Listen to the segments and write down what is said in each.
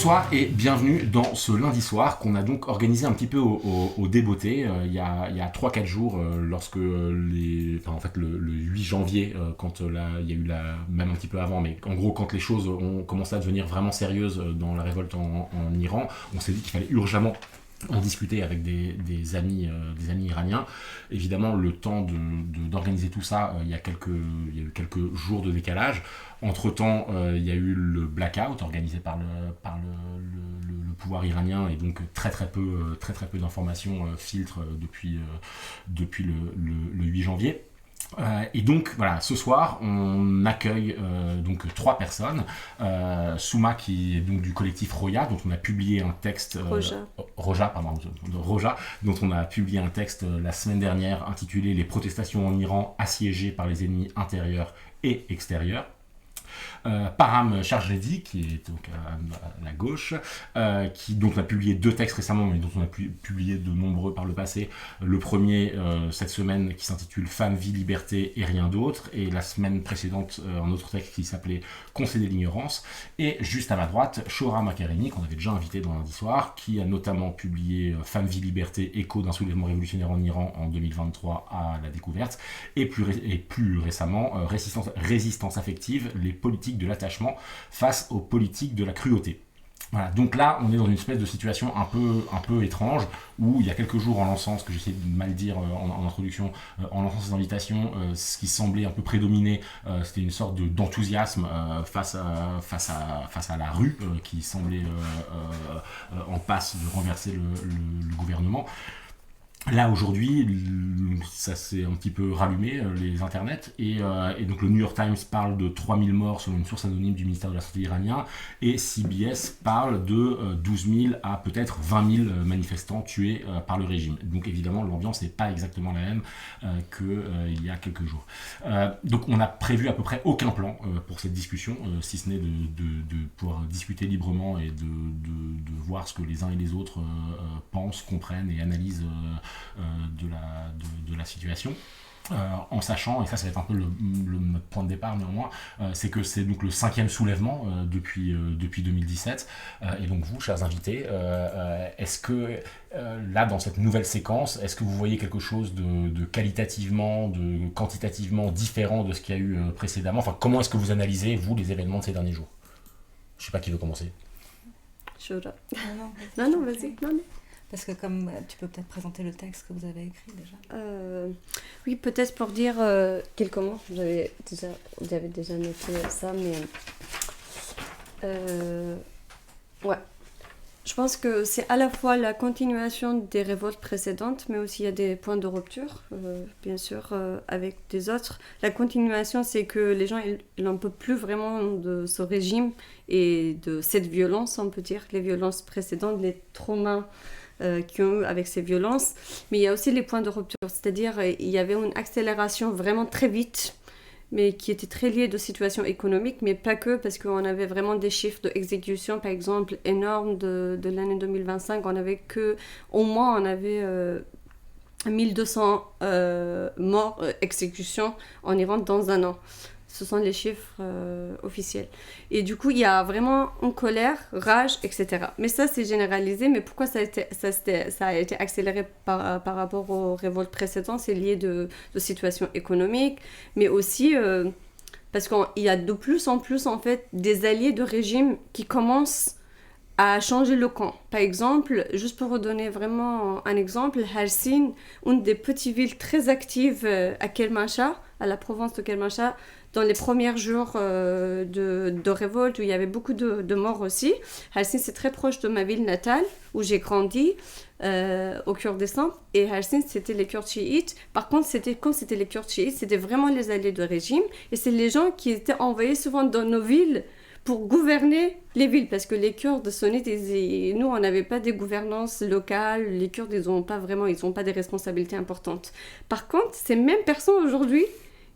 Bonsoir et bienvenue dans ce lundi soir qu'on a donc organisé un petit peu au débeauté il y a 3-4 jours lorsque le 8 janvier quand il y a eu même un petit peu avant, mais en gros quand les choses ont commencé à devenir vraiment sérieuses dans la révolte en Iran, on s'est dit qu'il fallait urgemment en discuter avec des amis iraniens. Évidemment, le temps d'organiser tout ça, il y a eu quelques jours de décalage. Entre-temps, il y a eu le blackout organisé par le pouvoir iranien, et donc très peu d'informations filtrent depuis le 8 janvier. Et donc voilà, ce soir on accueille donc 3 personnes. Souma, qui est donc du collectif Roja, dont on a publié un texte Roja, dont on a publié un texte la semaine dernière intitulé Les protestations en Iran assiégées par les ennemis intérieurs et extérieurs. Param Charjedi, qui est donc à la gauche, qui donc a publié 2 textes récemment, mais dont on a publié de nombreux par le passé. Le premier cette semaine, qui s'intitule Femmes, vie, liberté et rien d'autre, et la semaine précédente un autre texte qui s'appelait Concéder l'ignorance. Et juste à ma droite, Shohra Makaremi, qu'on avait déjà invité dans lundi soir, qui a notamment publié Femmes, vie, liberté, écho d'un soulèvement révolutionnaire en Iran en 2023 à la découverte, et plus récemment Résistance affective, les politiques de l'attachement face aux politiques de la cruauté. Voilà, donc là, on est dans une espèce de situation un peu étrange, où il y a quelques jours, en lançant, ce que j'essaie de mal dire en introduction, en lançant ces invitations, ce qui semblait un peu prédominer, c'était une sorte d'enthousiasme face à la rue, qui semblait en passe de renverser le gouvernement. Là, aujourd'hui, ça s'est un petit peu rallumé, les internets, et donc le New York Times parle de 3000 morts selon une source anonyme du ministère de la Santé iranien, et CBS parle de 12 000 à peut-être 20 000 manifestants tués par le régime. Donc évidemment, l'ambiance n'est pas exactement la même qu'il y a quelques jours. Donc on n'a prévu à peu près aucun plan pour cette discussion, si ce n'est de pouvoir discuter librement et de voir ce que les uns et les autres pensent, comprennent et analysent de la situation, en sachant, et ça va être un peu notre point de départ néanmoins, c'est que c'est donc le 5e soulèvement depuis 2017, et donc vous, chers invités, est-ce que là, dans cette nouvelle séquence, est-ce que vous voyez quelque chose de qualitativement, de quantitativement différent de ce qu'il y a eu précédemment? Enfin, comment est-ce que vous analysez, vous, les événements de ces derniers jours? Je ne sais pas qui veut commencer. Non, vas-y. Non. Parce que comme tu peux peut-être présenter le texte que vous avez écrit déjà. Oui, peut-être pour dire qu'il commence. J'avais déjà noté ça, mais ouais. Je pense que c'est à la fois la continuation des révoltes précédentes, mais aussi il y a des points de rupture, bien sûr, avec des autres. La continuation, c'est que les gens ils n'en peuvent plus vraiment de ce régime et de cette violence, on peut dire, les violences précédentes, les traumas qui ont eu avec ces violences, mais il y a aussi les points de rupture, c'est-à-dire il y avait une accélération vraiment très vite, mais qui était très liée de situations économiques, mais pas que, parce qu'on avait vraiment des chiffres d'exécution, par exemple, énormes de l'année 2025, au moins on avait 1200 morts, exécutions en Iran dans un an. Ce sont les chiffres officiels. Et du coup, il y a vraiment une colère, rage, etc. Mais ça, c'est généralisé. Mais pourquoi ça a été accéléré par rapport aux révoltes précédentes? C'est lié de situations économiques, mais aussi parce qu'il y a de plus en plus, en fait, des alliés de régime qui commencent à changer le camp. Par exemple, juste pour vous donner vraiment un exemple, Harsin, une des petites villes très actives à Kermanshah, à la province de Kermanshah, dans les premiers jours de révolte, où il y avait beaucoup de morts aussi. Harsin, c'est très proche de ma ville natale, où j'ai grandi, au Kurdistan. Et Harsin, c'était les Kurdes chiites. Par contre, quand c'était les Kurdes chiites, c'était vraiment les alliés du régime. Et c'est les gens qui étaient envoyés souvent dans nos villes pour gouverner les villes, parce que les Kurdes sunnites, nous, on n'avait pas des gouvernances locales. Les Kurdes, ils n'ont pas des responsabilités importantes. Par contre, ces mêmes personnes aujourd'hui,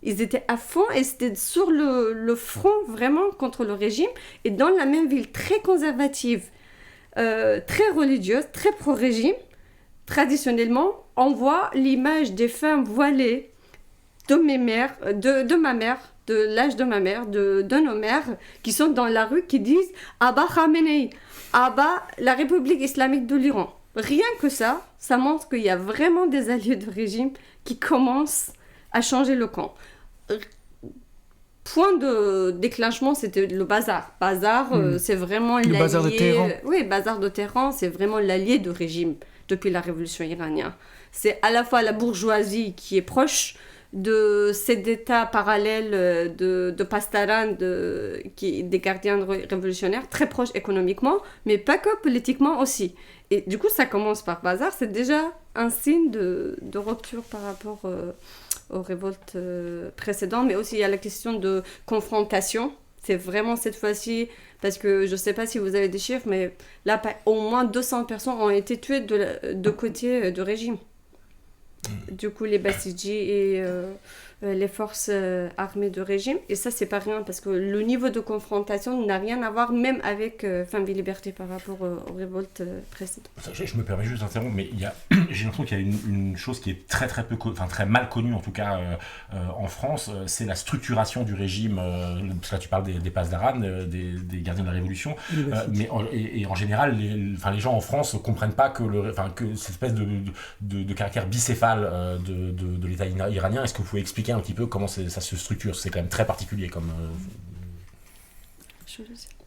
ils étaient à fond et c'était sur le front vraiment contre le régime, et dans la même ville très conservative, très religieuse, très pro-régime. Traditionnellement, on voit l'image des femmes voilées de mes mères, de ma mère, de l'âge de ma mère, de nos mères, qui sont dans la rue, qui disent « Abba Khamenei »,« Abba la République islamique de l'Iran ». Rien que ça montre qu'il y a vraiment des alliés de régime qui commencent à changer le camp. Point de déclenchement, c'était le bazar. C'est vraiment l'allié... Le bazar de Téhéran. Oui, bazar de Téhéran, c'est vraiment l'allié de régime depuis la révolution iranienne. C'est à la fois la bourgeoisie qui est proche de cet état parallèle de Pastaran, des gardiens révolutionnaires, très proche économiquement, mais pas que politiquement aussi. Et du coup, ça commence par bazar, c'est déjà un signe de rupture par rapport aux révoltes précédentes, mais aussi il y a la question de confrontation. C'est vraiment cette fois-ci, parce que je ne sais pas si vous avez des chiffres, mais là, au moins 200 personnes ont été tuées de côté du régime. Du coup, les Bassidji et les forces armées de régime. Et ça, c'est pas rien, parce que le niveau de confrontation n'a rien à voir, même avec Femmes et Liberté, par rapport aux révoltes précédentes. Je me permets juste d'interrompre, mais j'ai l'impression qu'il y a une chose qui est très mal connue, en tout cas en France, c'est la structuration du régime. Parce que là, tu parles des Pasdaran, des gardiens de la Révolution, mais en général, les gens en France ne comprennent pas que cette espèce de caractère bicéphale de l'État iranien. Est-ce que vous pouvez expliquer un petit peu comment ça se structure? C'est quand même très particulier comme...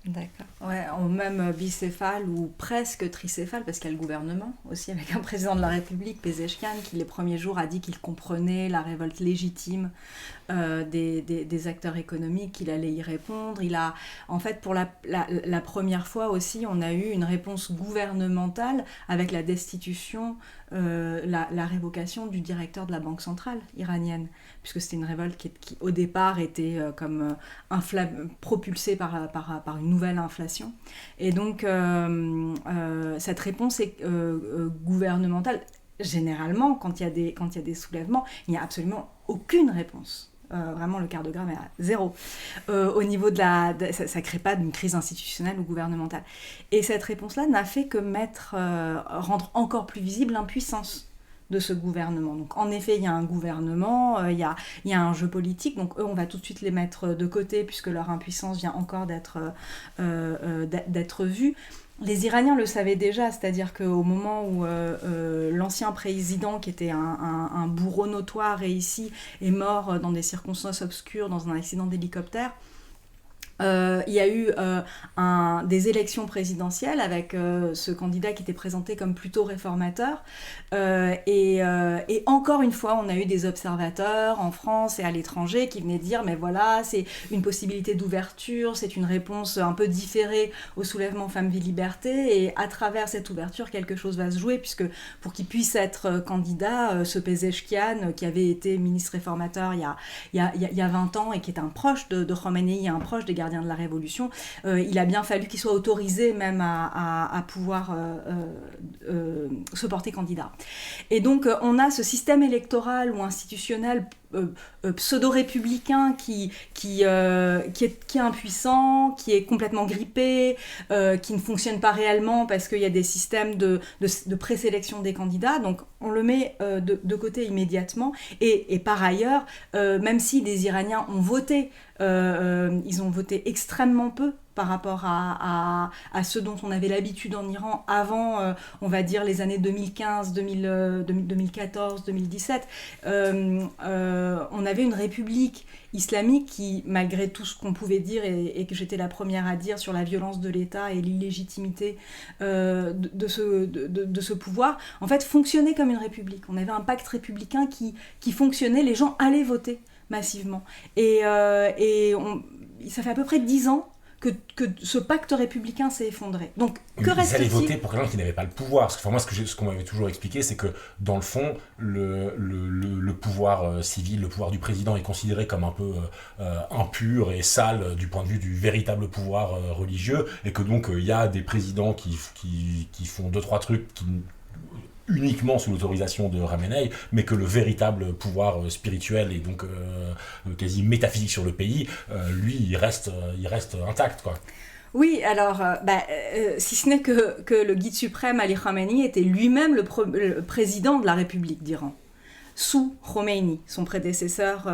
D'accord. Ouais, même bicéphale ou presque tricéphale, parce qu'il y a le gouvernement aussi, avec un président de la République, Pezeshkian, qui les premiers jours a dit qu'il comprenait la révolte légitime des acteurs économiques, qu'il allait y répondre. En fait, pour la première fois aussi, on a eu une réponse gouvernementale avec la destitution, la révocation du directeur de la Banque centrale iranienne, puisque c'était une révolte qui au départ était propulsée par une nouvelle inflation. Et donc, cette réponse est gouvernementale. Généralement, quand il y a des soulèvements, il n'y a absolument aucune réponse. Vraiment, le quart de gramme est à zéro. Au niveau ça ne crée pas d'une crise institutionnelle ou gouvernementale. Et cette réponse-là n'a fait que rendre encore plus visible l'impuissance de ce gouvernement. Donc, en effet, il y a un gouvernement, il y a un jeu politique, donc eux, on va tout de suite les mettre de côté, puisque leur impuissance vient encore d'être vue. Les Iraniens le savaient déjà, c'est-à-dire qu'au moment où l'ancien président, qui était un bourreau notoire et ici, est mort dans des circonstances obscures, dans un accident d'hélicoptère, il y a eu des élections présidentielles avec ce candidat qui était présenté comme plutôt réformateur. Et encore une fois, on a eu des observateurs en France et à l'étranger qui venaient dire « mais voilà, c'est une possibilité d'ouverture, c'est une réponse un peu différée au soulèvement Femmes, Vie, Liberté. Et à travers cette ouverture, quelque chose va se jouer, puisque pour qu'il puisse être candidat, ce Pezeshkian, qui avait été ministre réformateur il y a 20 ans et qui est un proche de Khomeini, un proche des gardiens de la Révolution, il a bien fallu qu'il soit autorisé même à pouvoir se porter candidat. Et donc on a ce système électoral ou institutionnel pseudo-républicain qui est impuissant, qui est complètement grippé, qui ne fonctionne pas réellement parce qu'il y a des systèmes de présélection des candidats, donc on le met de côté immédiatement. Et par ailleurs, même si des Iraniens ont voté, ils ont voté extrêmement peu par rapport à ce dont on avait l'habitude en Iran avant, on va dire, les années 2015, 2014, 2017. On avait une république islamique qui, malgré tout ce qu'on pouvait dire et que j'étais la première à dire sur la violence de l'État et l'illégitimité de ce pouvoir, en fait, fonctionnait comme une république. On avait un pacte républicain qui fonctionnait, les gens allaient voter massivement. Et ça fait à peu près 10 ans que ce pacte républicain s'est effondré. Donc, que reste-t-il ? Ils allaient voter pour quelqu'un qui n'avait pas le pouvoir. Parce que moi, ce qu'on m'avait toujours expliqué, c'est que, dans le fond, le pouvoir civil, le pouvoir du président est considéré comme un peu impur et sale du point de vue du véritable pouvoir religieux, et que donc, il y a des présidents qui font 2-3 trucs uniquement sous l'autorisation de Khamenei, mais que le véritable pouvoir spirituel et donc quasi métaphysique sur le pays, lui, il reste intact, quoi. Oui, alors, si ce n'est que le guide suprême Ali Khamenei était lui-même le président de la République d'Iran. sous Khomeini, son prédécesseur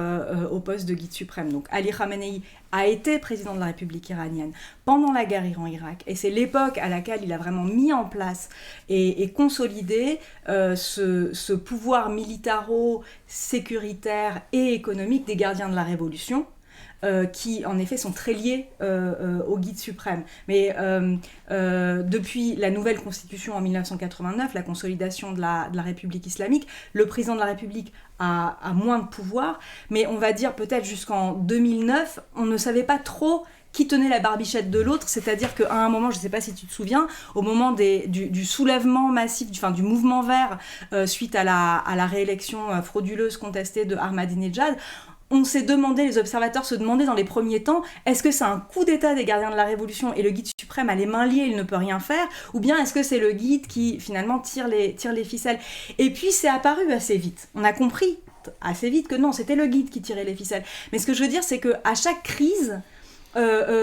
au poste de guide suprême. Donc Ali Khamenei a été président de la République iranienne pendant la guerre Iran-Irak, et c'est l'époque à laquelle il a vraiment mis en place et consolidé ce pouvoir militaro-sécuritaire et économique des gardiens de la Révolution, qui en effet sont très liés au guide suprême. Mais depuis la nouvelle constitution en 1989, la consolidation de la République islamique, le président de la République a moins de pouvoir, mais on va dire peut-être jusqu'en 2009, on ne savait pas trop qui tenait la barbichette de l'autre, c'est-à-dire qu'à un moment, je ne sais pas si tu te souviens, au moment du soulèvement massif, du mouvement vert, suite à la réélection frauduleuse contestée de Ahmadinejad, on s'est demandé, les observateurs se demandaient dans les premiers temps, est-ce que c'est un coup d'état des gardiens de la Révolution et le guide suprême a les mains liées, il ne peut rien faire, ou bien est-ce que c'est le guide qui finalement tire les ficelles? Et puis c'est apparu assez vite. On a compris assez vite que non, c'était le guide qui tirait les ficelles. Mais ce que je veux dire, c'est qu'à chaque crise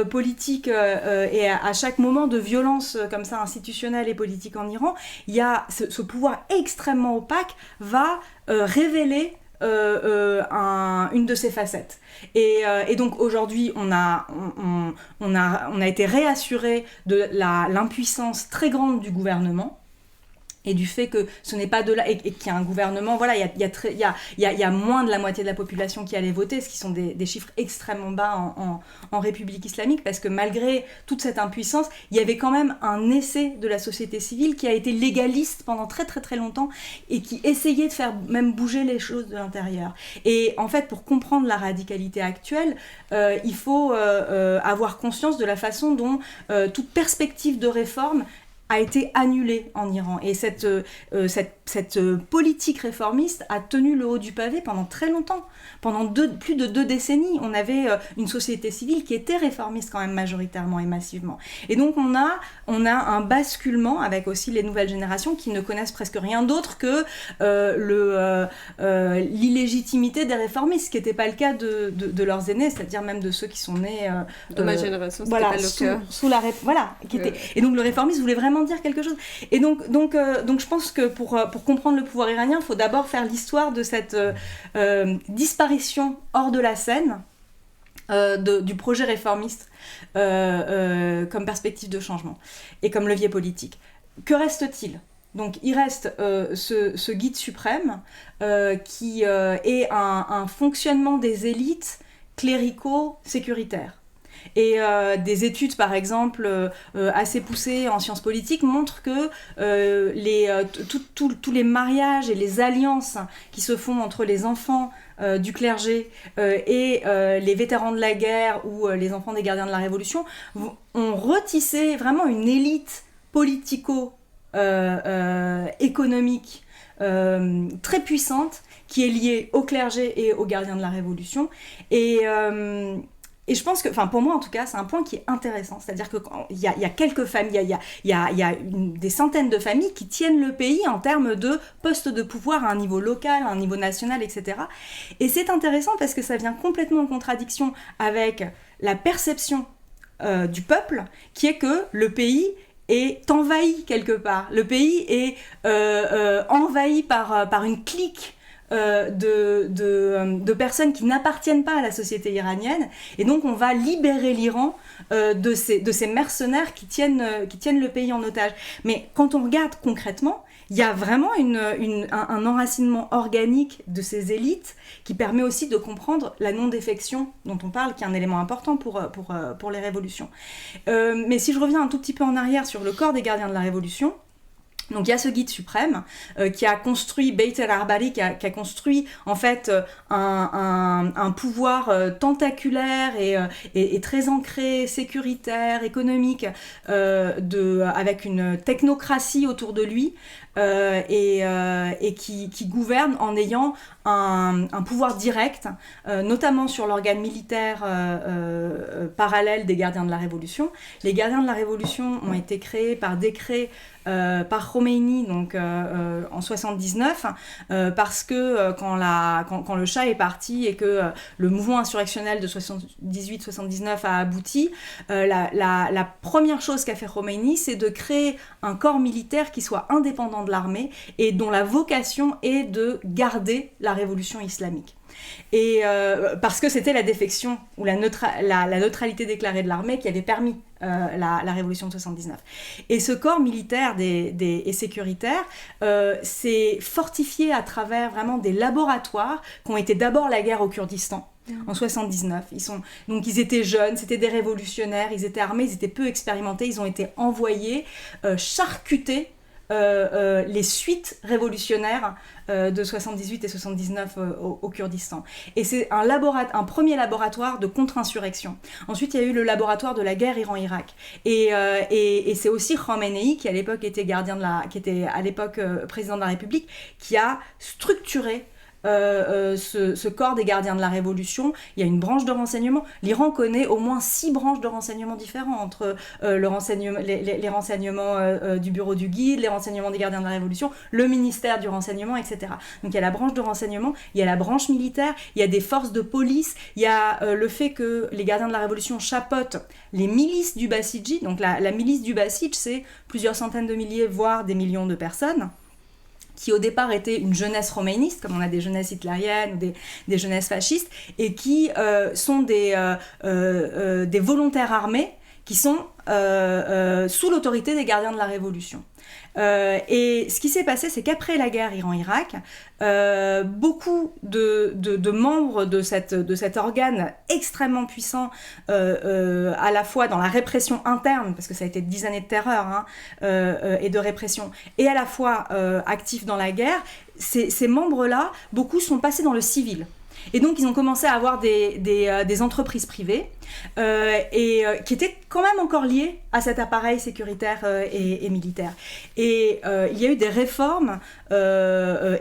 politique et à chaque moment de violence comme ça institutionnelle et politique en Iran, il y a ce pouvoir extrêmement opaque va révéler une de ses facettes. Et donc aujourd'hui, on a été réassuré de l'impuissance très grande du gouvernement, et du fait que ce n'est pas de là, et qu'il y a un gouvernement, voilà, il y a moins de la moitié de la population qui allait voter, ce qui sont des chiffres extrêmement bas en République islamique, parce que malgré toute cette impuissance, il y avait quand même un essai de la société civile qui a été légaliste pendant très très très longtemps, et qui essayait de faire même bouger les choses de l'intérieur. Et en fait, pour comprendre la radicalité actuelle, il faut avoir conscience de la façon dont toute perspective de réforme a été annulée en Iran. Et cette politique réformiste a tenu le haut du pavé pendant très longtemps. Pendant plus de 2 décennies, on avait une société civile qui était réformiste quand même majoritairement et massivement. Et donc on a un basculement avec aussi les nouvelles générations qui ne connaissent presque rien d'autre que l'illégitimité des réformistes, ce qui n'était pas le cas de leurs aînés, c'est-à-dire même de ceux qui sont nés... de ma génération, c'était voilà, pas le cas. Et donc le réformisme voulait vraiment dire quelque chose. Et donc je pense que pour comprendre le pouvoir iranien, il faut d'abord faire l'histoire de cette disparition hors de la scène du projet réformiste comme perspective de changement et comme levier politique. Que reste-t-il ? Donc il reste ce guide suprême qui est un fonctionnement des élites cléricaux-sécures. Et des études, par exemple, assez poussées en sciences politiques montrent que tous les mariages et les alliances qui se font entre les enfants du clergé et les vétérans de la guerre ou les enfants des gardiens de la Révolution ont retissé vraiment une élite politico-économique très puissante qui est liée au clergé et aux gardiens de la Révolution. Et je pense que, enfin pour moi en tout cas, c'est un point qui est intéressant, c'est-à-dire qu'il y a quelques familles, il y a des centaines de familles qui tiennent le pays en termes de postes de pouvoir à un niveau local, à un niveau national, etc. Et c'est intéressant parce que ça vient complètement en contradiction avec la perception du peuple, qui est que le pays est envahi quelque part. Le pays est envahi par une clique de personnes qui n'appartiennent pas à la société iranienne, et donc on va libérer l'Iran de ces mercenaires qui tiennent le pays en otage. Mais quand on regarde concrètement, il y a vraiment un enracinement organique de ces élites qui permet aussi de comprendre la non-défection dont on parle, qui est un élément important pour les révolutions. Mais si je reviens un tout petit peu en arrière sur le corps des gardiens de la Révolution, donc il y a ce guide suprême qui a construit, Beit el-Arbari, qui a construit en fait un pouvoir tentaculaire et très ancré, sécuritaire, économique, avec une technocratie autour de lui, et qui gouverne en ayant un pouvoir direct, notamment sur l'organe militaire parallèle des gardiens de la Révolution. Les gardiens de la Révolution ont été créés par décret par Khomeini donc en 79 parce que quand le Shah est parti et que le mouvement insurrectionnel de 78-79 a abouti, la première chose qu'a fait Khomeini, c'est de créer un corps militaire qui soit indépendant de l'armée et dont la vocation est de garder la révolution islamique. Et parce que c'était la défection ou la neutralité déclarée de l'armée qui avait permis la révolution de 79. Et ce corps militaire et sécuritaire s'est fortifié à travers vraiment des laboratoires qui ont été d'abord la guerre au Kurdistan. En 79, donc ils étaient jeunes, c'était des révolutionnaires, ils étaient armés, ils étaient peu expérimentés, ils ont été envoyés charcuter les suites révolutionnaires de 78 et 79 au Kurdistan. Et c'est un premier laboratoire de contre-insurrection. Ensuite, il y a eu le laboratoire de la guerre Iran-Irak. Et c'est aussi Khamenei, qui à l'époque était qui était à l'époque président de la République, qui a structuré ce corps des gardiens de la révolution. Il y a une branche de renseignement. L'Iran connaît au moins 6 branches de renseignement différents entre les renseignements du bureau du guide, les renseignements des gardiens de la révolution, le ministère du renseignement, etc. Donc il y a la branche de renseignement, il y a la branche militaire, il y a des forces de police, il y a le fait que les gardiens de la révolution chapeautent les milices du Basiji. Donc la milice du Basij, c'est plusieurs centaines de milliers, voire des millions de personnes, qui au départ étaient une jeunesse romainiste, comme on a des jeunesses hitlériennes ou des jeunesses fascistes, et qui sont des volontaires armés qui sont sous l'autorité des gardiens de la Révolution. Et ce qui s'est passé, c'est qu'après la guerre Iran-Irak, beaucoup de membres de cet organe extrêmement puissant, à la fois dans la répression interne, parce que ça a été 10 années de terreur et de répression, et à la fois actifs dans la guerre, ces membres-là, beaucoup sont passés dans le civil. Et donc, ils ont commencé à avoir des entreprises privées qui étaient quand même encore liées à cet appareil sécuritaire et militaire. Et il y a eu des réformes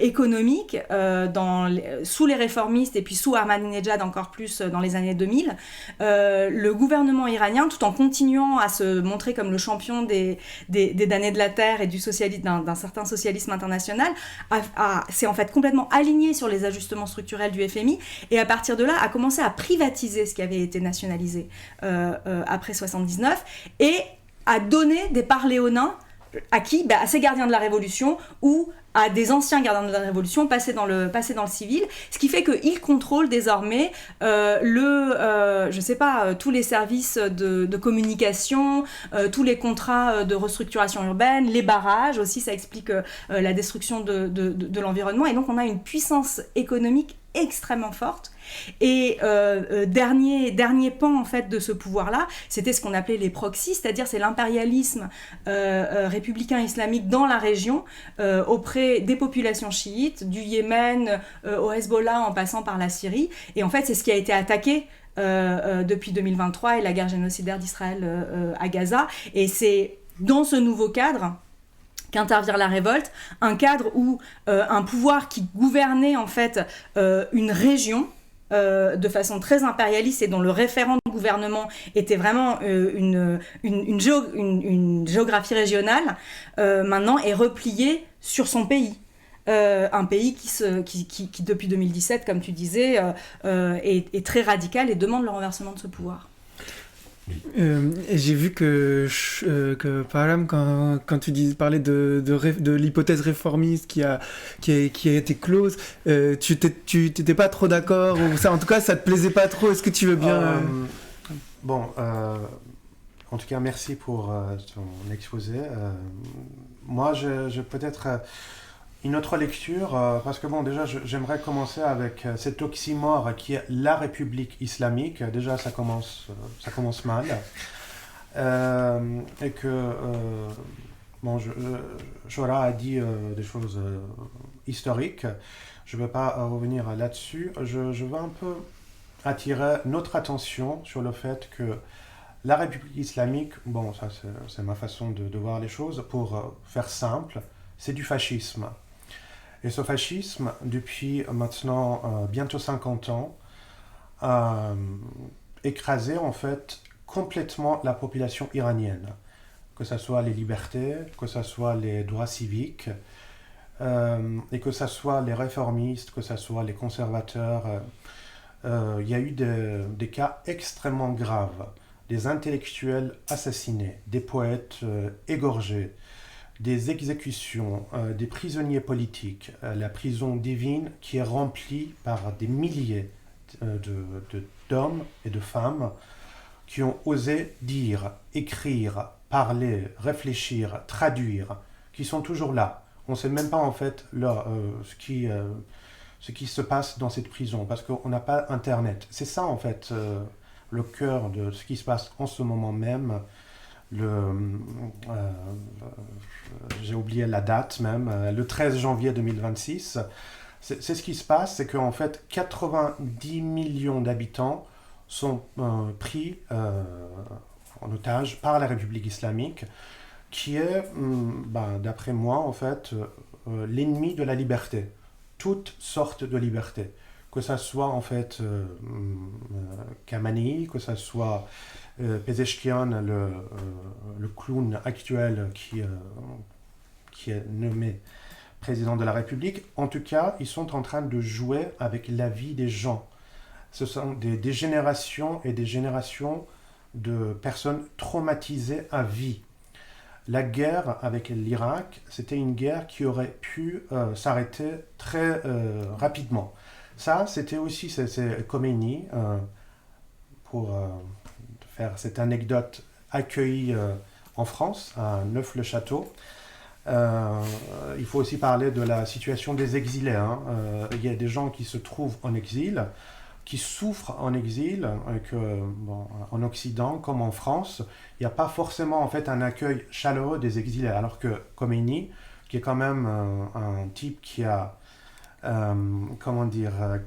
économiques sous les réformistes et puis sous Ahmadinejad encore plus dans les années 2000. Le gouvernement iranien, tout en continuant à se montrer comme le champion des damnés de la terre et d'un certain socialisme international, s'est en fait complètement aligné sur les ajustements structurels du FMI et à partir de là a commencé à privatiser ce qui avait été nationalisé après 79 et à donner des parts léonins à qui ? À ces gardiens de la Révolution ou à des anciens gardiens de la Révolution passés dans le civil, ce qui fait qu'ils contrôlent désormais tous les services de communication, tous les contrats de restructuration urbaine, les barrages aussi, ça explique la destruction de l'environnement, et donc on a une puissance économique extrêmement forte. Et dernier pan en fait de ce pouvoir-là, c'était ce qu'on appelait les proxys, c'est-à-dire c'est l'impérialisme républicain islamique dans la région auprès des populations chiites, du Yémen au Hezbollah en passant par la Syrie. Et en fait, c'est ce qui a été attaqué depuis 2023 et la guerre génocidaire d'Israël à Gaza. Et c'est dans ce nouveau cadre qu'intervient la révolte, un cadre où un pouvoir qui gouvernait en fait une région de façon très impérialiste et dont le référent de gouvernement était vraiment une géographie régionale, maintenant est replié sur son pays. Un pays qui depuis 2017, comme tu disais, est très radical et demande le renversement de ce pouvoir. J'ai vu que Param, quand tu parlais de l'hypothèse réformiste qui a été close, tu t'étais pas trop d'accord, ou ça, en tout cas ça te plaisait pas trop. Est-ce que tu veux bien en tout cas merci pour ton exposé. Moi je peut-être une autre lecture, parce que déjà j'aimerais commencer avec cet oxymore qui est la République islamique. Déjà ça commence mal. Et que Shora a dit des choses historiques. Je ne vais pas revenir là-dessus. Je veux un peu attirer notre attention sur le fait que la République islamique, ça c'est ma façon de voir les choses, pour faire simple, c'est du fascisme. Et ce fascisme, depuis maintenant bientôt 50 ans, écrasé en fait complètement la population iranienne, que ce soit les libertés, que ce soit les droits civiques, et que ce soit les réformistes, que ce soit les conservateurs. Il y a eu des cas extrêmement graves, des intellectuels assassinés, des poètes égorgés, des exécutions, des prisonniers politiques, la prison d'Evin qui est remplie par des milliers d'hommes et de femmes qui ont osé dire, écrire, parler, réfléchir, traduire, qui sont toujours là. On ne sait même pas en fait ce qui se passe dans cette prison parce qu'on n'a pas Internet. C'est ça en fait le cœur de ce qui se passe en ce moment même. J'ai oublié la date même, le 13 janvier 2026. C'est ce qui se passe, c'est qu'en fait 90 millions d'habitants sont pris en otage par la République islamique, qui est, d'après moi, en fait, l'ennemi de la liberté. Toutes sortes de libertés. Que ça soit, en fait, Khamenei, que ça soit Pezeshkian, le clown actuel qui est nommé président de la République. En tout cas, ils sont en train de jouer avec la vie des gens. Ce sont des générations et des générations de personnes traumatisées à vie. La guerre avec l'Irak, c'était une guerre qui aurait pu s'arrêter très rapidement. Ça, c'était aussi c'est Khomeini, pour faire cette anecdote, accueilli en France, à Neuf-le-Château. Il faut aussi parler de la situation des exilés. Il y a des gens qui se trouvent en exil, qui souffrent en exil, en Occident comme en France. Il n'y a pas forcément en fait un accueil chaleureux des exilés, alors que Khomeini, qui est quand même un type qui a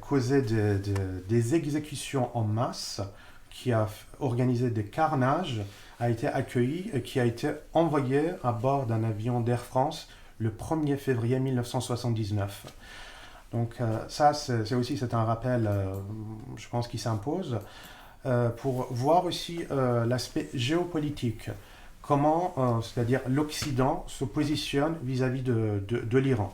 causé des exécutions en masse, qui a organisé des carnages, a été accueilli et qui a été envoyé à bord d'un avion d'Air France le 1er février 1979. Donc ça, c'est un rappel, je pense, qui s'impose, pour voir aussi l'aspect géopolitique, comment, c'est-à-dire l'Occident se positionne vis-à-vis de l'Iran.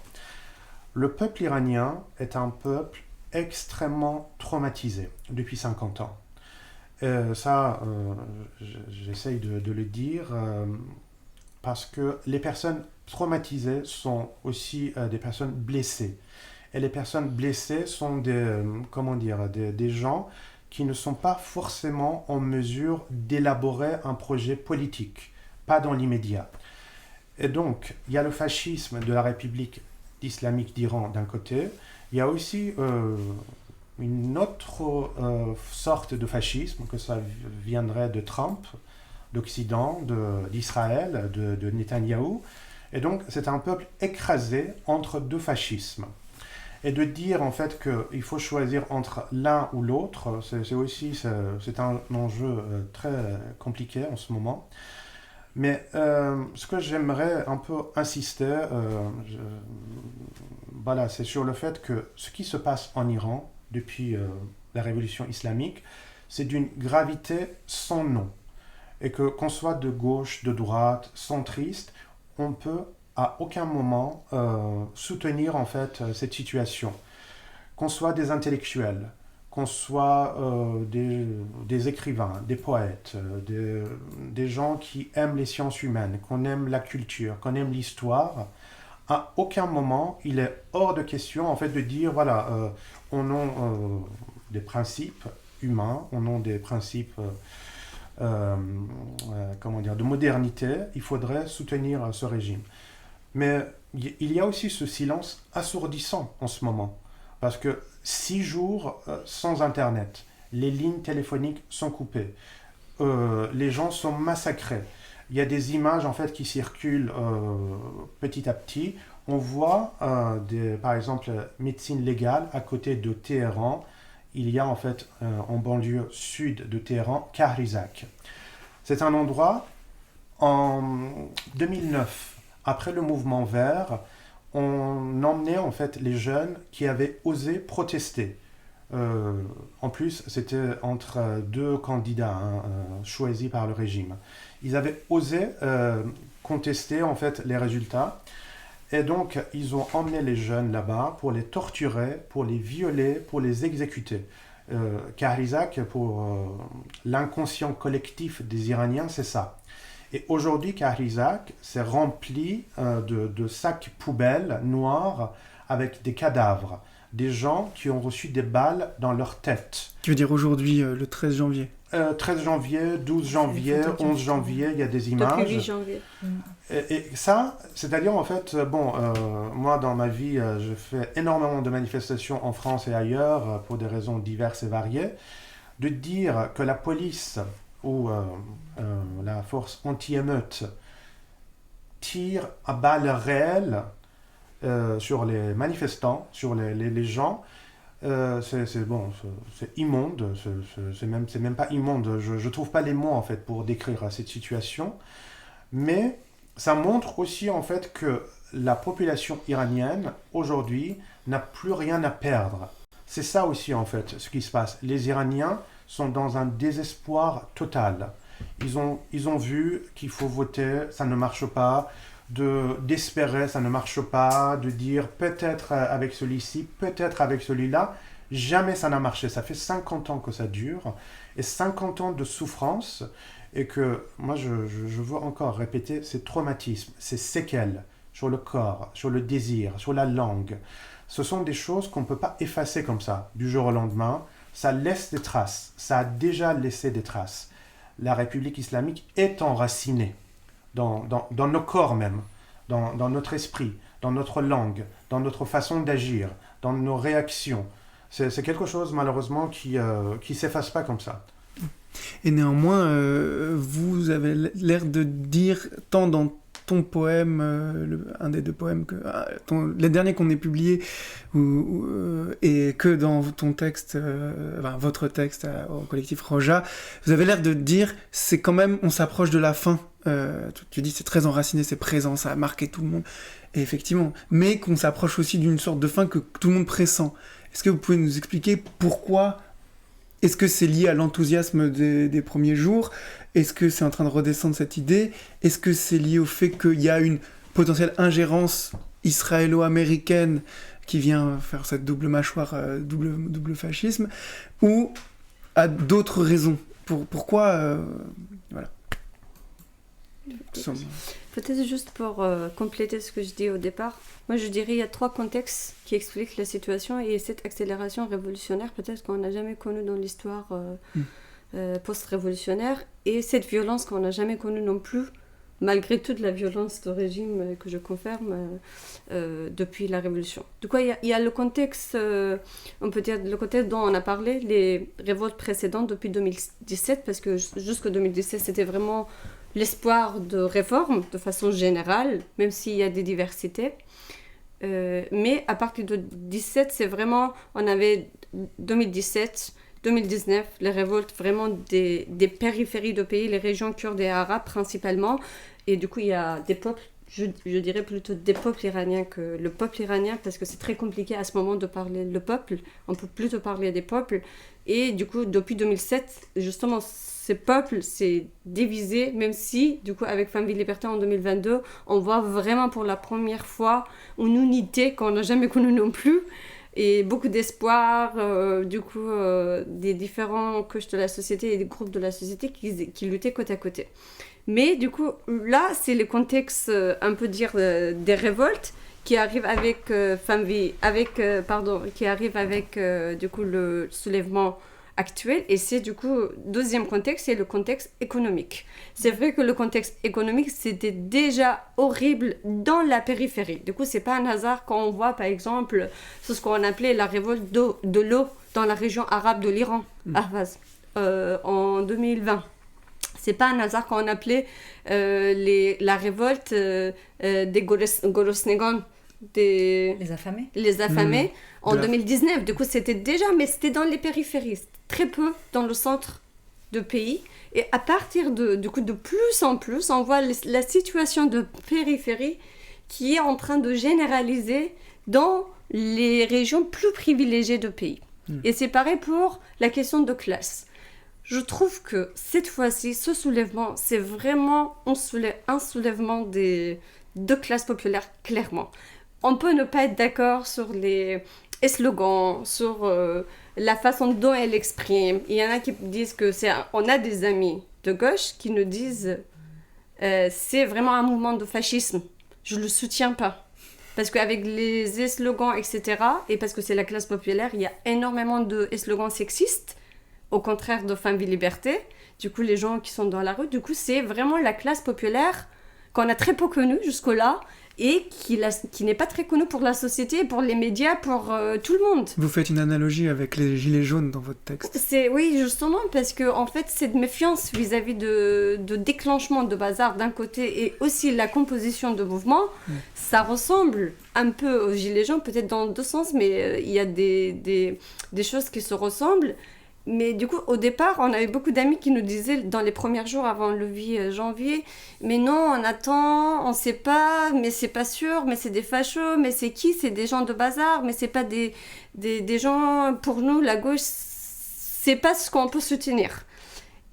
Le peuple iranien est un peuple extrêmement traumatisé depuis 50 ans. J'essaye de le dire parce que les personnes traumatisées sont aussi des personnes blessées. Et les personnes blessées sont des gens qui ne sont pas forcément en mesure d'élaborer un projet politique, pas dans l'immédiat. Et donc, il y a le fascisme de la République islamique d'Iran d'un côté, il y a aussi une autre sorte de fascisme, que ça viendrait de Trump, d'Occident, d'Israël, de Netanyahou. Et donc, c'est un peuple écrasé entre deux fascismes. Et de dire en fait qu'il faut choisir entre l'un ou l'autre, c'est un enjeu très compliqué en ce moment. Mais ce que j'aimerais un peu insister, c'est sur le fait que ce qui se passe en Iran depuis la révolution islamique, c'est d'une gravité sans nom. Et qu'on soit de gauche, de droite, centriste, on peut à aucun moment soutenir en fait cette situation. Qu'on soit des intellectuels, qu'on soit des écrivains, des poètes, des gens qui aiment les sciences humaines, qu'on aime la culture, qu'on aime l'histoire, à aucun moment il est hors de question en fait de dire on a des principes humains, on a des principes de modernité, il faudrait soutenir ce régime. Mais il y a aussi ce silence assourdissant en ce moment, parce que 6 jours sans Internet, les lignes téléphoniques sont coupées, les gens sont massacrés. Il y a des images en fait qui circulent petit à petit. On voit par exemple médecine légale à côté de Téhéran. Il y a en fait en banlieue sud de Téhéran, Kahrizak. C'est un endroit, en 2009, après le mouvement vert, on emmenait en fait les jeunes qui avaient osé protester. En plus, c'était entre deux candidats choisis par le régime. Ils avaient osé contester en fait les résultats. Et donc, ils ont emmené les jeunes là-bas pour les torturer, pour les violer, pour les exécuter. Kahrizak, pour l'inconscient collectif des Iraniens, c'est ça. Et aujourd'hui, Kahrizak, c'est rempli de sacs poubelles noirs avec des cadavres. Des gens qui ont reçu des balles dans leur tête. Tu veux dire aujourd'hui, le 13 janvier 13 janvier, 12 janvier, 11 janvier, il y a des images. Depuis 8 janvier. Et ça, c'est-à-dire en fait, moi dans ma vie, je fais énormément de manifestations en France et ailleurs pour des raisons diverses et variées. De dire que la police ou la force anti-émeute tire à balles réelles sur les manifestants, sur les gens, c'est immonde, c'est même pas immonde, je trouve pas les mots en fait pour décrire cette situation, mais ça montre aussi en fait que la population iranienne aujourd'hui n'a plus rien à perdre. C'est ça aussi en fait ce qui se passe. Les Iraniens sont dans un désespoir total. Ils ont vu qu'il faut voter, ça ne marche pas, d'espérer, ça ne marche pas, de dire peut-être avec celui-ci, peut-être avec celui-là. Jamais ça n'a marché. Ça fait 50 ans que ça dure, et 50 ans de souffrance, et que moi je veux encore répéter, ces traumatismes, ces séquelles sur le corps, sur le désir, sur la langue, ce sont des choses qu'on ne peut pas effacer comme ça, du jour au lendemain. Ça laisse des traces, ça a déjà laissé des traces. La République islamique est enracinée dans nos corps même, dans notre esprit, dans notre langue, dans notre façon d'agir, dans nos réactions. C'est quelque chose malheureusement qui s'efface pas comme ça. Et néanmoins, vous avez l'air de dire, tant dans ton poème, un des deux poèmes, les derniers qu'on ait publiés, et que dans ton texte, votre texte au collectif Roja, vous avez l'air de dire, c'est quand même, on s'approche de la fin. Tu dis c'est très enraciné, c'est présent, ça a marqué tout le monde, et effectivement, mais qu'on s'approche aussi d'une sorte de fin que tout le monde pressent. Est-ce que vous pouvez nous expliquer pourquoi? Est-ce que c'est lié à l'enthousiasme des premiers jours? Est-ce que c'est en train de redescendre cette idée? Est-ce que c'est lié au fait qu'il y a une potentielle ingérence israélo-américaine qui vient faire cette double mâchoire, double fascisme? Ou à d'autres raisons? Pourquoi voilà. Peut-être juste pour compléter ce que je dis au départ, moi je dirais qu'il y a 3 contextes qui expliquent la situation et cette accélération révolutionnaire peut-être qu'on n'a jamais connue dans l'histoire post-révolutionnaire, et cette violence qu'on n'a jamais connue non plus, malgré toute la violence de régime que je confirme depuis la révolution. Du coup, il y a le contexte, on peut dire le contexte dont on a parlé, les révoltes précédentes depuis 2017, parce que jusqu'en 2017 c'était vraiment l'espoir de réforme de façon générale, même s'il y a des diversités. Mais à partir de 2017, c'est vraiment, on avait 2017, 2019, les révoltes vraiment des périphéries de pays, les régions kurdes et arabes principalement. Et du coup, il y a des peuples, je dirais plutôt des peuples iraniens que le peuple iranien, parce que c'est très compliqué à ce moment de parler le peuple. On peut plutôt parler des peuples. Et du coup, depuis 2007, justement, ces peuples s'est divisé, même si, du coup, avec Femmes, Vie, Liberté en 2022, on voit vraiment pour la première fois une unité qu'on n'a jamais connue non plus, et beaucoup d'espoir, des différents couches de la société et des groupes de la société qui luttaient côte à côté. Mais du coup, là, c'est le contexte, un peu dire, des révoltes qui arrivent avec qui arrivent avec du coup le soulèvement actuel, et c'est du coup deuxième contexte, c'est le contexte économique. C'est vrai que le contexte économique c'était déjà horrible dans la périphérie. Du coup, c'est pas un hasard quand on voit par exemple ce qu'on appelait la révolte de l'eau dans la région arabe de l'Iran, Ahvaz, en 2020. C'est pas un hasard quand on appelait la révolte des Gorosnegan, les affamés, en 2019. Du coup, c'était déjà, mais c'était dans les périphéries, très peu dans le centre du pays. Et à partir de plus en plus, on voit la situation de périphérie qui est en train de généraliser dans les régions plus privilégiées du pays. Et c'est pareil pour la question de classe. Je trouve que cette fois-ci, ce soulèvement, c'est vraiment un soulèvement de classes populaires, clairement. On peut ne pas être d'accord sur les slogans, sur la façon dont elle exprime. Il y en a qui disent que on a des amis de gauche qui nous disent c'est vraiment un mouvement de fascisme. Je le soutiens pas. Parce qu'avec les slogans, etc., et parce que c'est la classe populaire, il y a énormément de slogans sexistes, au contraire de Femmes, Vie, Liberté. Du coup, les gens qui sont dans la rue, du coup, c'est vraiment la classe populaire qu'on a très peu connue jusque-là, et qui n'est pas très connue pour la société, pour les médias, pour tout le monde. Vous faites une analogie avec les gilets jaunes dans votre texte. Oui, justement, parce que en fait, cette méfiance vis-à-vis de déclenchement de bazar d'un côté et aussi la composition de mouvements, ça ressemble un peu aux gilets jaunes, peut-être dans deux sens, mais il y a des choses qui se ressemblent. Mais du coup, au départ, on avait beaucoup d'amis qui nous disaient dans les premiers jours avant le 8 janvier, mais non, on attend, on sait pas, mais c'est pas sûr, mais c'est des fachos, mais c'est qui? C'est des gens de bazar, mais c'est pas des gens, pour nous, la gauche, c'est pas ce qu'on peut soutenir.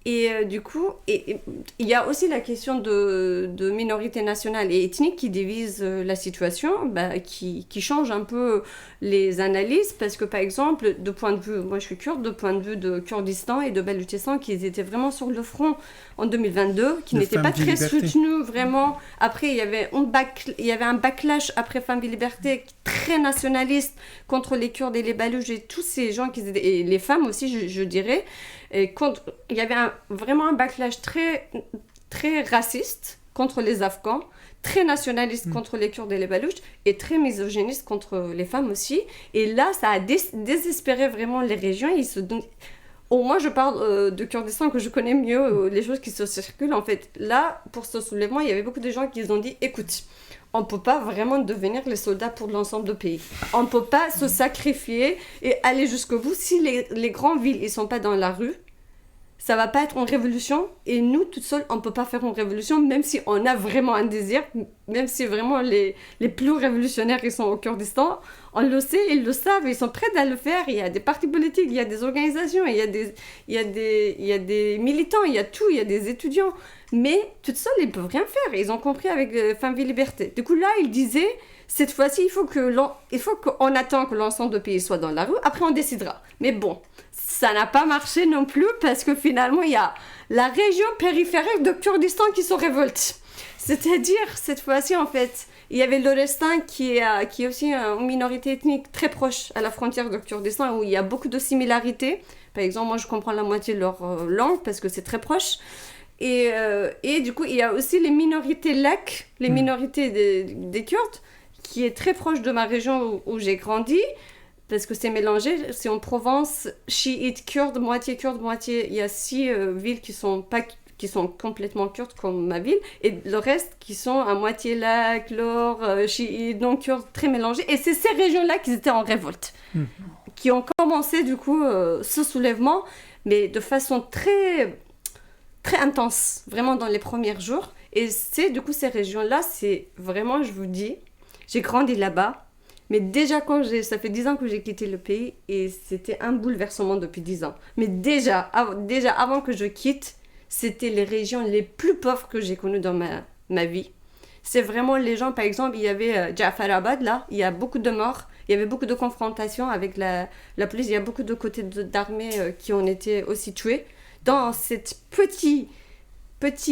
Et du coup, il y a aussi la question de minorité nationale et ethnique qui divise la situation, qui change un peu les analyses, parce que par exemple, de point de vue, moi je suis kurde, de point de vue de Kurdistan et de Baloutchistan, qui étaient vraiment sur le front en 2022, qui n'étaient pas très soutenus vraiment. Après, il y avait un backlash après Femmes et Liberté très nationaliste contre les Kurdes et les Balouches et tous ces gens et les femmes aussi, je dirais. Il y avait vraiment un backlash très, très raciste contre les Afghans, très nationaliste contre les Kurdes et les Balouches, et très misogyniste contre les femmes aussi. Et là, ça a désespéré vraiment les régions. Moi, je parle de Kurdistan, que je connais mieux, les choses qui se circulent. En fait, là, pour ce soulèvement, il y avait beaucoup de gens qui ont dit, écoute, on ne peut pas vraiment devenir les soldats pour l'ensemble du pays. On ne peut pas se sacrifier et aller jusqu'au bout. Si les grandes villes ne sont pas dans la rue, ça ne va pas être une révolution. Et nous, toutes seules, on ne peut pas faire une révolution, même si on a vraiment un désir, même si vraiment les plus révolutionnaires ils sont au Kurdistan. On le sait, ils le savent, ils sont prêts à le faire. Il y a des partis politiques, il y a des organisations, il y a des militants, il y a tout, il y a des étudiants. Mais toutes seules, ils ne peuvent rien faire. Ils ont compris avec Femmes, Vie, Liberté. Du coup, là, ils disaient, cette fois-ci, il faut qu'on attend que l'ensemble du pays soit dans la rue. Après, on décidera. Mais bon, ça n'a pas marché non plus parce que finalement, il y a la région périphérique de Kurdistan qui se révolte. C'est-à-dire, cette fois-ci, en fait, il y avait l'Orestan qui est aussi une minorité ethnique très proche à la frontière de Kurdistan où il y a beaucoup de similarités. Par exemple, moi, je comprends la moitié de leur langue parce que c'est très proche. Et du coup, il y a aussi les minorités lac, les minorités des Kurdes, qui est très proche de ma région où j'ai grandi, parce que c'est mélangé. C'est en Provence, chiite kurde, moitié. Il y a 6 villes qui sont complètement kurdes comme ma ville, et le reste qui sont à moitié lac, lor, chiite, non kurdes, très mélangés. Et c'est ces régions-là qui étaient en révolte, qui ont commencé du coup ce soulèvement, mais de façon très intense, vraiment dans les premiers jours. Et c'est du coup ces régions-là, c'est vraiment, je vous dis, j'ai grandi là-bas, mais déjà ça fait 10 ans que j'ai quitté le pays et c'était un bouleversement depuis 10 ans. Mais déjà avant que je quitte, c'était les régions les plus pauvres que j'ai connues dans ma vie. C'est vraiment les gens, par exemple, il y avait Jafarabad, là, il y a beaucoup de morts, il y avait beaucoup de confrontations avec la police, il y a beaucoup de côtés d'armées qui ont été aussi tués. Dans cette petit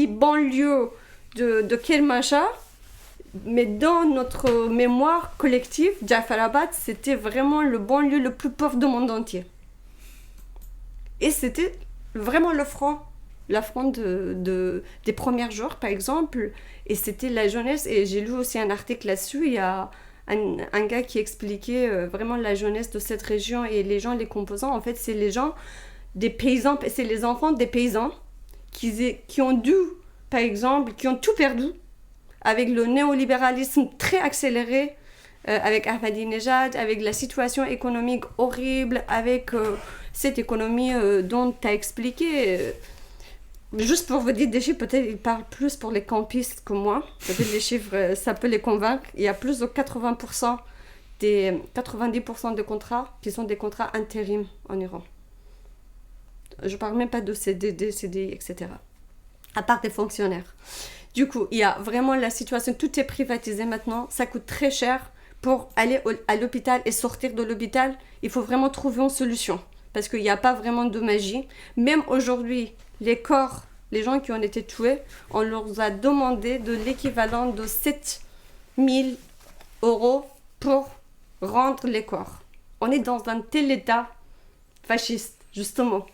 banlieue de Kermanshah, mais dans notre mémoire collective, Jafarabad, c'était vraiment le banlieue le plus pauvre du monde entier. Et c'était vraiment le front des premiers jours, par exemple. Et c'était la jeunesse, et j'ai lu aussi un article là-dessus, il y a un gars qui expliquait vraiment la jeunesse de cette région et les gens, les composants. En fait, c'est les gens des paysans, c'est les enfants des paysans qui ont dû, par exemple, qui ont tout perdu avec le néolibéralisme très accéléré, avec Ahmadinejad, avec la situation économique horrible, avec cette économie dont tu as expliqué. Juste pour vous dire des chiffres, peut-être ils parlent plus pour les campistes que moi. Peut-être les chiffres, ça peut les convaincre. Il y a plus de 90% des contrats qui sont des contrats intérim en Iran. Je ne parle même pas de CDD, CDI, etc. À part des fonctionnaires. Du coup, il y a vraiment la situation, tout est privatisé maintenant, ça coûte très cher. Pour aller à l'hôpital et sortir de l'hôpital, il faut vraiment trouver une solution. Parce qu'il n'y a pas vraiment de magie. Même aujourd'hui, les corps les gens qui ont été tués, on leur a demandé de l'équivalent de 7 000 € pour rendre les corps. On est dans un tel état fasciste, justement.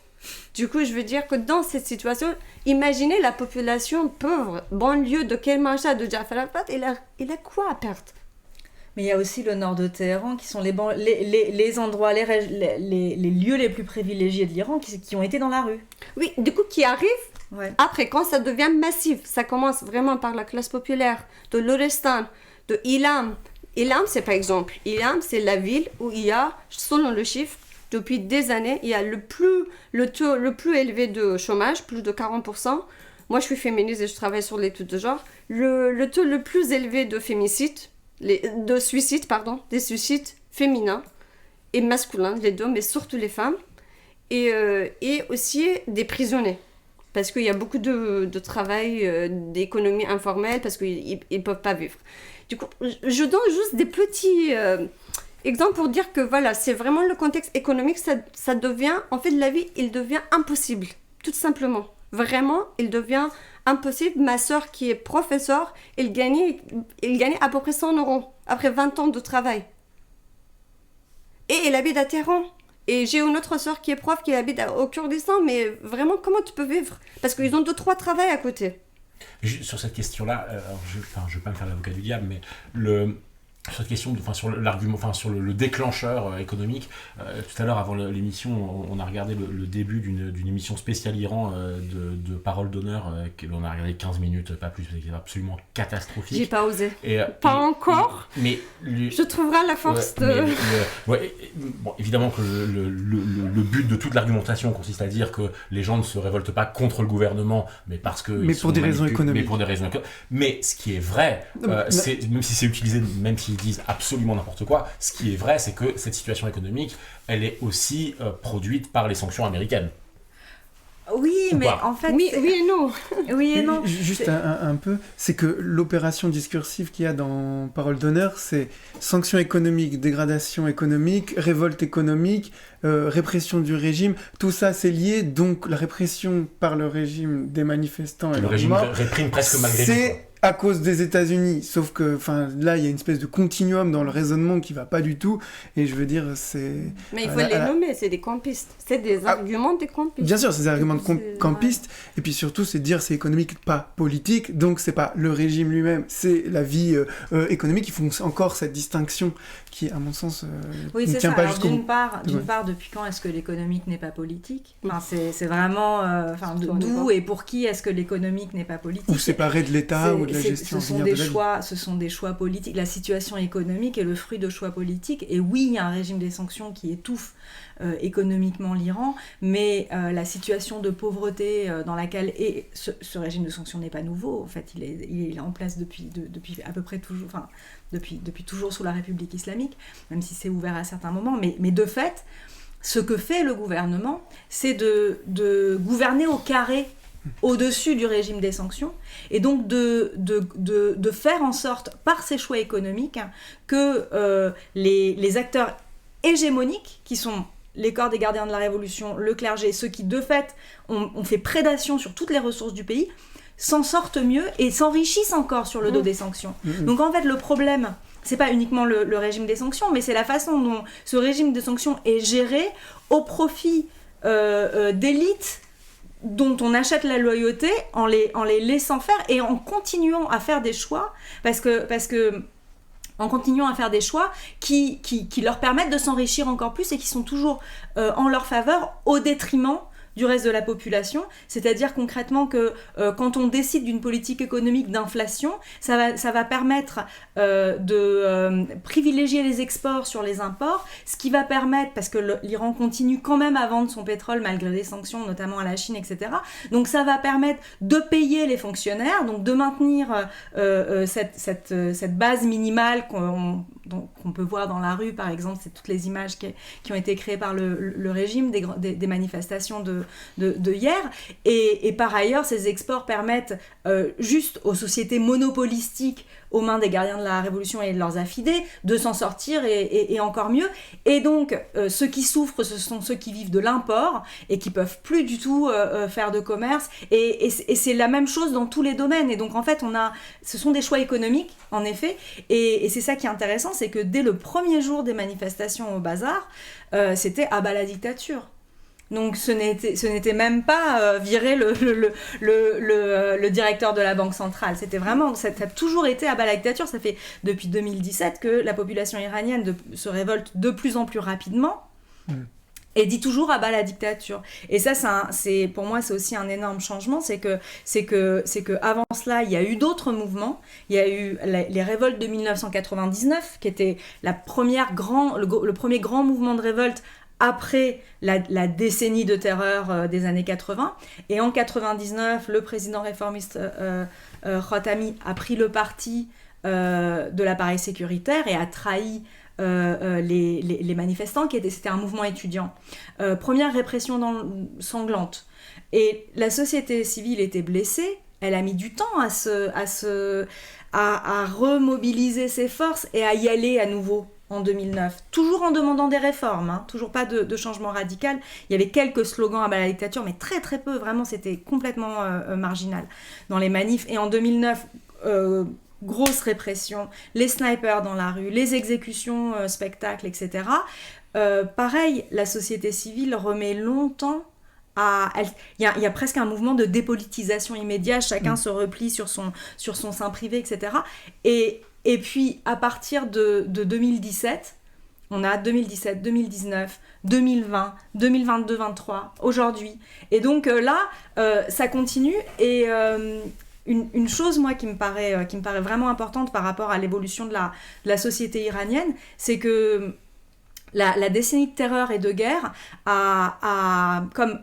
Du coup, je veux dire que dans cette situation, imaginez la population pauvre, banlieue de Kermanshah, de Jafar Arafat, il a quoi à perdre? Mais il y a aussi le nord de Téhéran, qui sont les endroits, les lieux les plus privilégiés de l'Iran, qui ont été dans la rue. Oui, du coup, qui arrive Ouais. après, quand ça devient massif. Ça commence vraiment par la classe populaire de Lorestan, de Ilam. Ilam, c'est par exemple, Ilam, c'est la ville où il y a, selon le chiffre, depuis des années, il y a le taux le plus élevé de chômage, plus de 40%. Moi, je suis féministe et je travaille sur l'étude de genre. Le taux le plus élevé de fémicide, des suicides féminins et masculins, les deux, mais surtout les femmes. Et aussi des prisonniers. Parce qu'il y a beaucoup de travail, d'économie informelle, parce qu'ils ne peuvent pas vivre. Du coup, je donne juste des petits exemples pour dire que voilà, c'est vraiment le contexte économique, ça devient, en fait, la vie, il devient impossible, tout simplement. Vraiment, il devient impossible. Ma soeur, qui est professeure, elle gagnait à peu près 100 € après 20 ans de travail. Et elle habite à Téhéran. Et j'ai une autre soeur qui est prof, qui habite au Kurdistan, mais vraiment, comment tu peux vivre? Parce qu'ils ont 2-3 travails à côté. Sur cette question-là, je ne vais pas me faire l'avocat du diable, mais sur cette question, sur l'argument, sur le déclencheur économique, tout à l'heure avant l'émission, on a regardé le début d'une émission spéciale Iran de Parole d'honneur, on a regardé 15 minutes, pas plus, c'était absolument catastrophique. J'ai pas osé. Pas encore. Mais je trouverai la force de... Bon, évidemment que le but de toute l'argumentation consiste à dire que les gens ne se révoltent pas contre le gouvernement, mais parce que... Mais pour des raisons économiques. Mais ce qui est vrai, c'est, même si c'est utilisé, même s'ils disent absolument n'importe quoi, ce qui est vrai, c'est que cette situation économique, elle est aussi produite par les sanctions américaines. Oui, mais en fait... Oui et non. Oui et non. Juste un peu, c'est que l'opération discursive qu'il y a dans Parole d'honneur, c'est sanctions économiques, dégradation économique, révolte économique, répression du régime, tout ça c'est lié, donc la répression par le régime des manifestants et le régime réprime presque malgré tout. C'est à cause des États-Unis, sauf que là il y a une espèce de continuum dans le raisonnement qui va pas du tout, et je veux dire c'est... Mais il faut les nommer, c'est des campistes, c'est des arguments des campistes. Bien sûr, c'est des arguments de campistes, et puis surtout c'est de dire c'est économique, pas politique, donc c'est pas le régime lui-même, c'est la vie économique, ils font encore cette distinction qui, à mon sens, oui, ne c'est tient ça. pas Alors, jusqu'au bout. d'une part, depuis quand est-ce que l'économique n'est pas politique? Enfin, c'est vraiment... d'où et pour qui est-ce que l'économique n'est pas politique? Ou séparé de l'État ou de la gestion. Ce sont des choix politiques. La situation économique est le fruit de choix politiques. Et oui, il y a un régime des sanctions qui étouffe économiquement l'Iran, mais la situation de pauvreté dans laquelle est ce régime de sanctions n'est pas nouveau. En fait, il est en place depuis à peu près toujours, depuis toujours sous la République islamique, même si c'est ouvert à certains moments. Mais de fait, ce que fait le gouvernement, c'est de gouverner au carré au-dessus du régime des sanctions, et donc de faire en sorte, par ses choix économiques, que les acteurs hégémoniques, qui sont les corps des gardiens de la Révolution, le clergé, ceux qui de fait ont fait prédation sur toutes les ressources du pays, s'en sortent mieux et s'enrichissent encore sur le dos des sanctions. Donc en fait, le problème, c'est pas uniquement le régime des sanctions, mais c'est la façon dont ce régime de sanctions est géré au profit d'élites dont on achète la loyauté en les laissant faire et en continuant à faire des choix, parce que en continuant à faire des choix qui leur permettent de s'enrichir encore plus et qui sont toujours en leur faveur au détriment du reste de la population. C'est-à-dire concrètement que quand on décide d'une politique économique d'inflation, ça va permettre de privilégier les exports sur les imports, ce qui va permettre, parce que l'Iran continue quand même à vendre son pétrole malgré les sanctions, notamment à la Chine, etc. Donc ça va permettre de payer les fonctionnaires, donc de maintenir cette base minimale qu'on peut voir dans la rue, par exemple. C'est toutes les images qui ont été créées par le régime des manifestations de hier, et par ailleurs ces exports permettent juste aux sociétés monopolistiques aux mains des gardiens de la révolution et de leurs affidés, de s'en sortir et encore mieux. Et donc, ceux qui souffrent, ce sont ceux qui vivent de l'import et qui peuvent plus du tout faire de commerce. Et c'est la même chose dans tous les domaines. Et donc, en fait, ce sont des choix économiques, en effet. Et c'est ça qui est intéressant, c'est que dès le premier jour des manifestations au bazar, c'était « à bas la dictature ». Donc ce n'était même pas virer le directeur de la Banque centrale. C'était vraiment, ça a toujours été à bas la dictature. Ça fait depuis 2017 que la population iranienne se révolte de plus en plus rapidement et dit toujours à bas la dictature. Et ça, pour moi, c'est aussi un énorme changement. C'est que avant cela, il y a eu d'autres mouvements. Il y a eu les révoltes de 1999, qui était le premier grand mouvement de révolte après la décennie de terreur des années 80. Et en 99, le président réformiste Khatami a pris le parti de l'appareil sécuritaire et a trahi les manifestants, c'était un mouvement étudiant. Première répression sanglante. Et la société civile était blessée. Elle a mis du temps à remobiliser ses forces et à y aller à nouveau. En 2009, toujours en demandant des réformes, toujours pas de changement radical. Il y avait quelques slogans à bas la dictature, mais très très peu, vraiment c'était complètement marginal dans les manifs. Et en 2009, grosse répression, les snipers dans la rue, les exécutions, spectacles, etc. Pareil, la société civile remet longtemps il y a presque un mouvement de dépolitisation immédiat, chacun se replie sur son sein privé, etc. Et puis, à partir de 2017, on a 2017, 2019, 2020, 2022, 2023, aujourd'hui. Et donc là, ça continue. Et une chose, moi, qui me paraît vraiment importante par rapport à l'évolution de la société iranienne, c'est que la décennie de terreur et de guerre a comme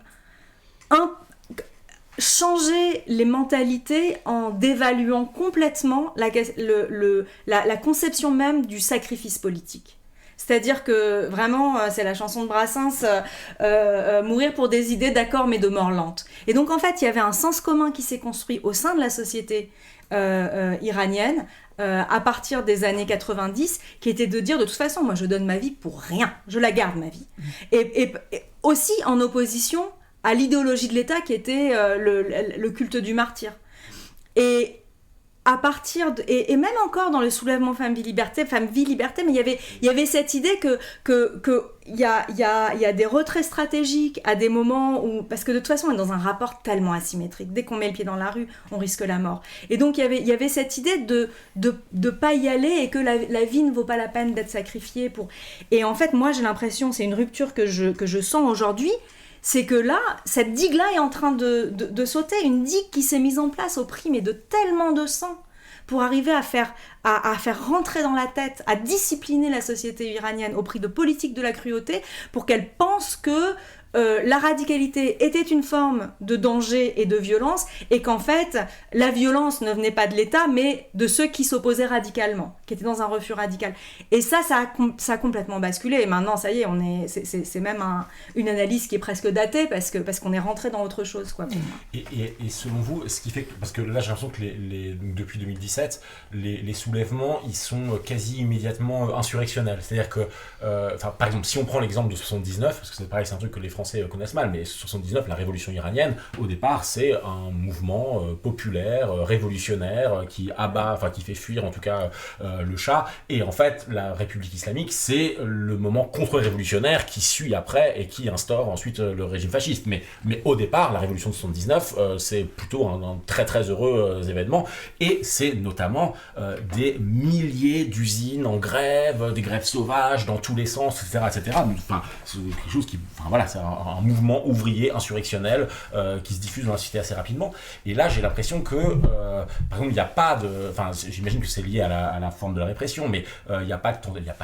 changer les mentalités en dévaluant complètement la conception même du sacrifice politique. C'est-à-dire que vraiment, c'est la chanson de Brassens, mourir pour des idées, d'accord, mais de mort lente. Et donc en fait, il y avait un sens commun qui s'est construit au sein de la société iranienne à partir des années 90, qui était de dire, de toute façon, moi je donne ma vie pour rien, je la garde ma vie. Et aussi en opposition à l'idéologie de l'État qui était le culte du martyr. Et à partir et même encore dans le soulèvement Femmes-Vie Liberté, mais il y avait cette idée que il y a des retraits stratégiques à des moments où, parce que de toute façon on est dans un rapport tellement asymétrique, dès qu'on met le pied dans la rue on risque la mort, et donc il y avait cette idée de pas y aller et que la vie ne vaut pas la peine d'être sacrifiée pour. Et en fait moi j'ai l'impression, c'est une rupture que je sens aujourd'hui, c'est que là, cette digue-là est en train de sauter, une digue qui s'est mise en place au prix mais de tellement de sang pour arriver à faire rentrer dans la tête, à discipliner la société iranienne au prix de politique de la cruauté pour qu'elle pense que la radicalité était une forme de danger et de violence, et qu'en fait, la violence ne venait pas de l'État, mais de ceux qui s'opposaient radicalement, qui étaient dans un refus radical. Et ça a complètement basculé. Et maintenant, ça y est, c'est même une analyse qui est presque datée, parce qu'on est rentré dans autre chose, quoi. Et selon vous, ce qui fait que, parce que là, j'ai l'impression que depuis 2017, les soulèvements, ils sont quasi immédiatement insurrectionnels. C'est-à-dire que, par exemple, si on prend l'exemple de 79, parce que c'est pareil, c'est un truc que les Français connaissent mal, mais 79, la révolution iranienne, au départ, c'est un mouvement populaire, révolutionnaire, qui fait fuir en tout cas le Shah. Et en fait, la République islamique, c'est le moment contre-révolutionnaire qui suit après et qui instaure ensuite le régime fasciste. Mais au départ, la révolution de 79, c'est plutôt un très très heureux événement. Et c'est notamment des milliers d'usines en grève, des grèves sauvages dans tous les sens, etc. Enfin, c'est quelque chose qui... Enfin voilà, c'est un mouvement ouvrier insurrectionnel qui se diffuse dans la société assez rapidement. Et là, j'ai l'impression que, par exemple, il n'y a pas de... Enfin, j'imagine que c'est lié à la forme de la répression, mais il n'y a pas de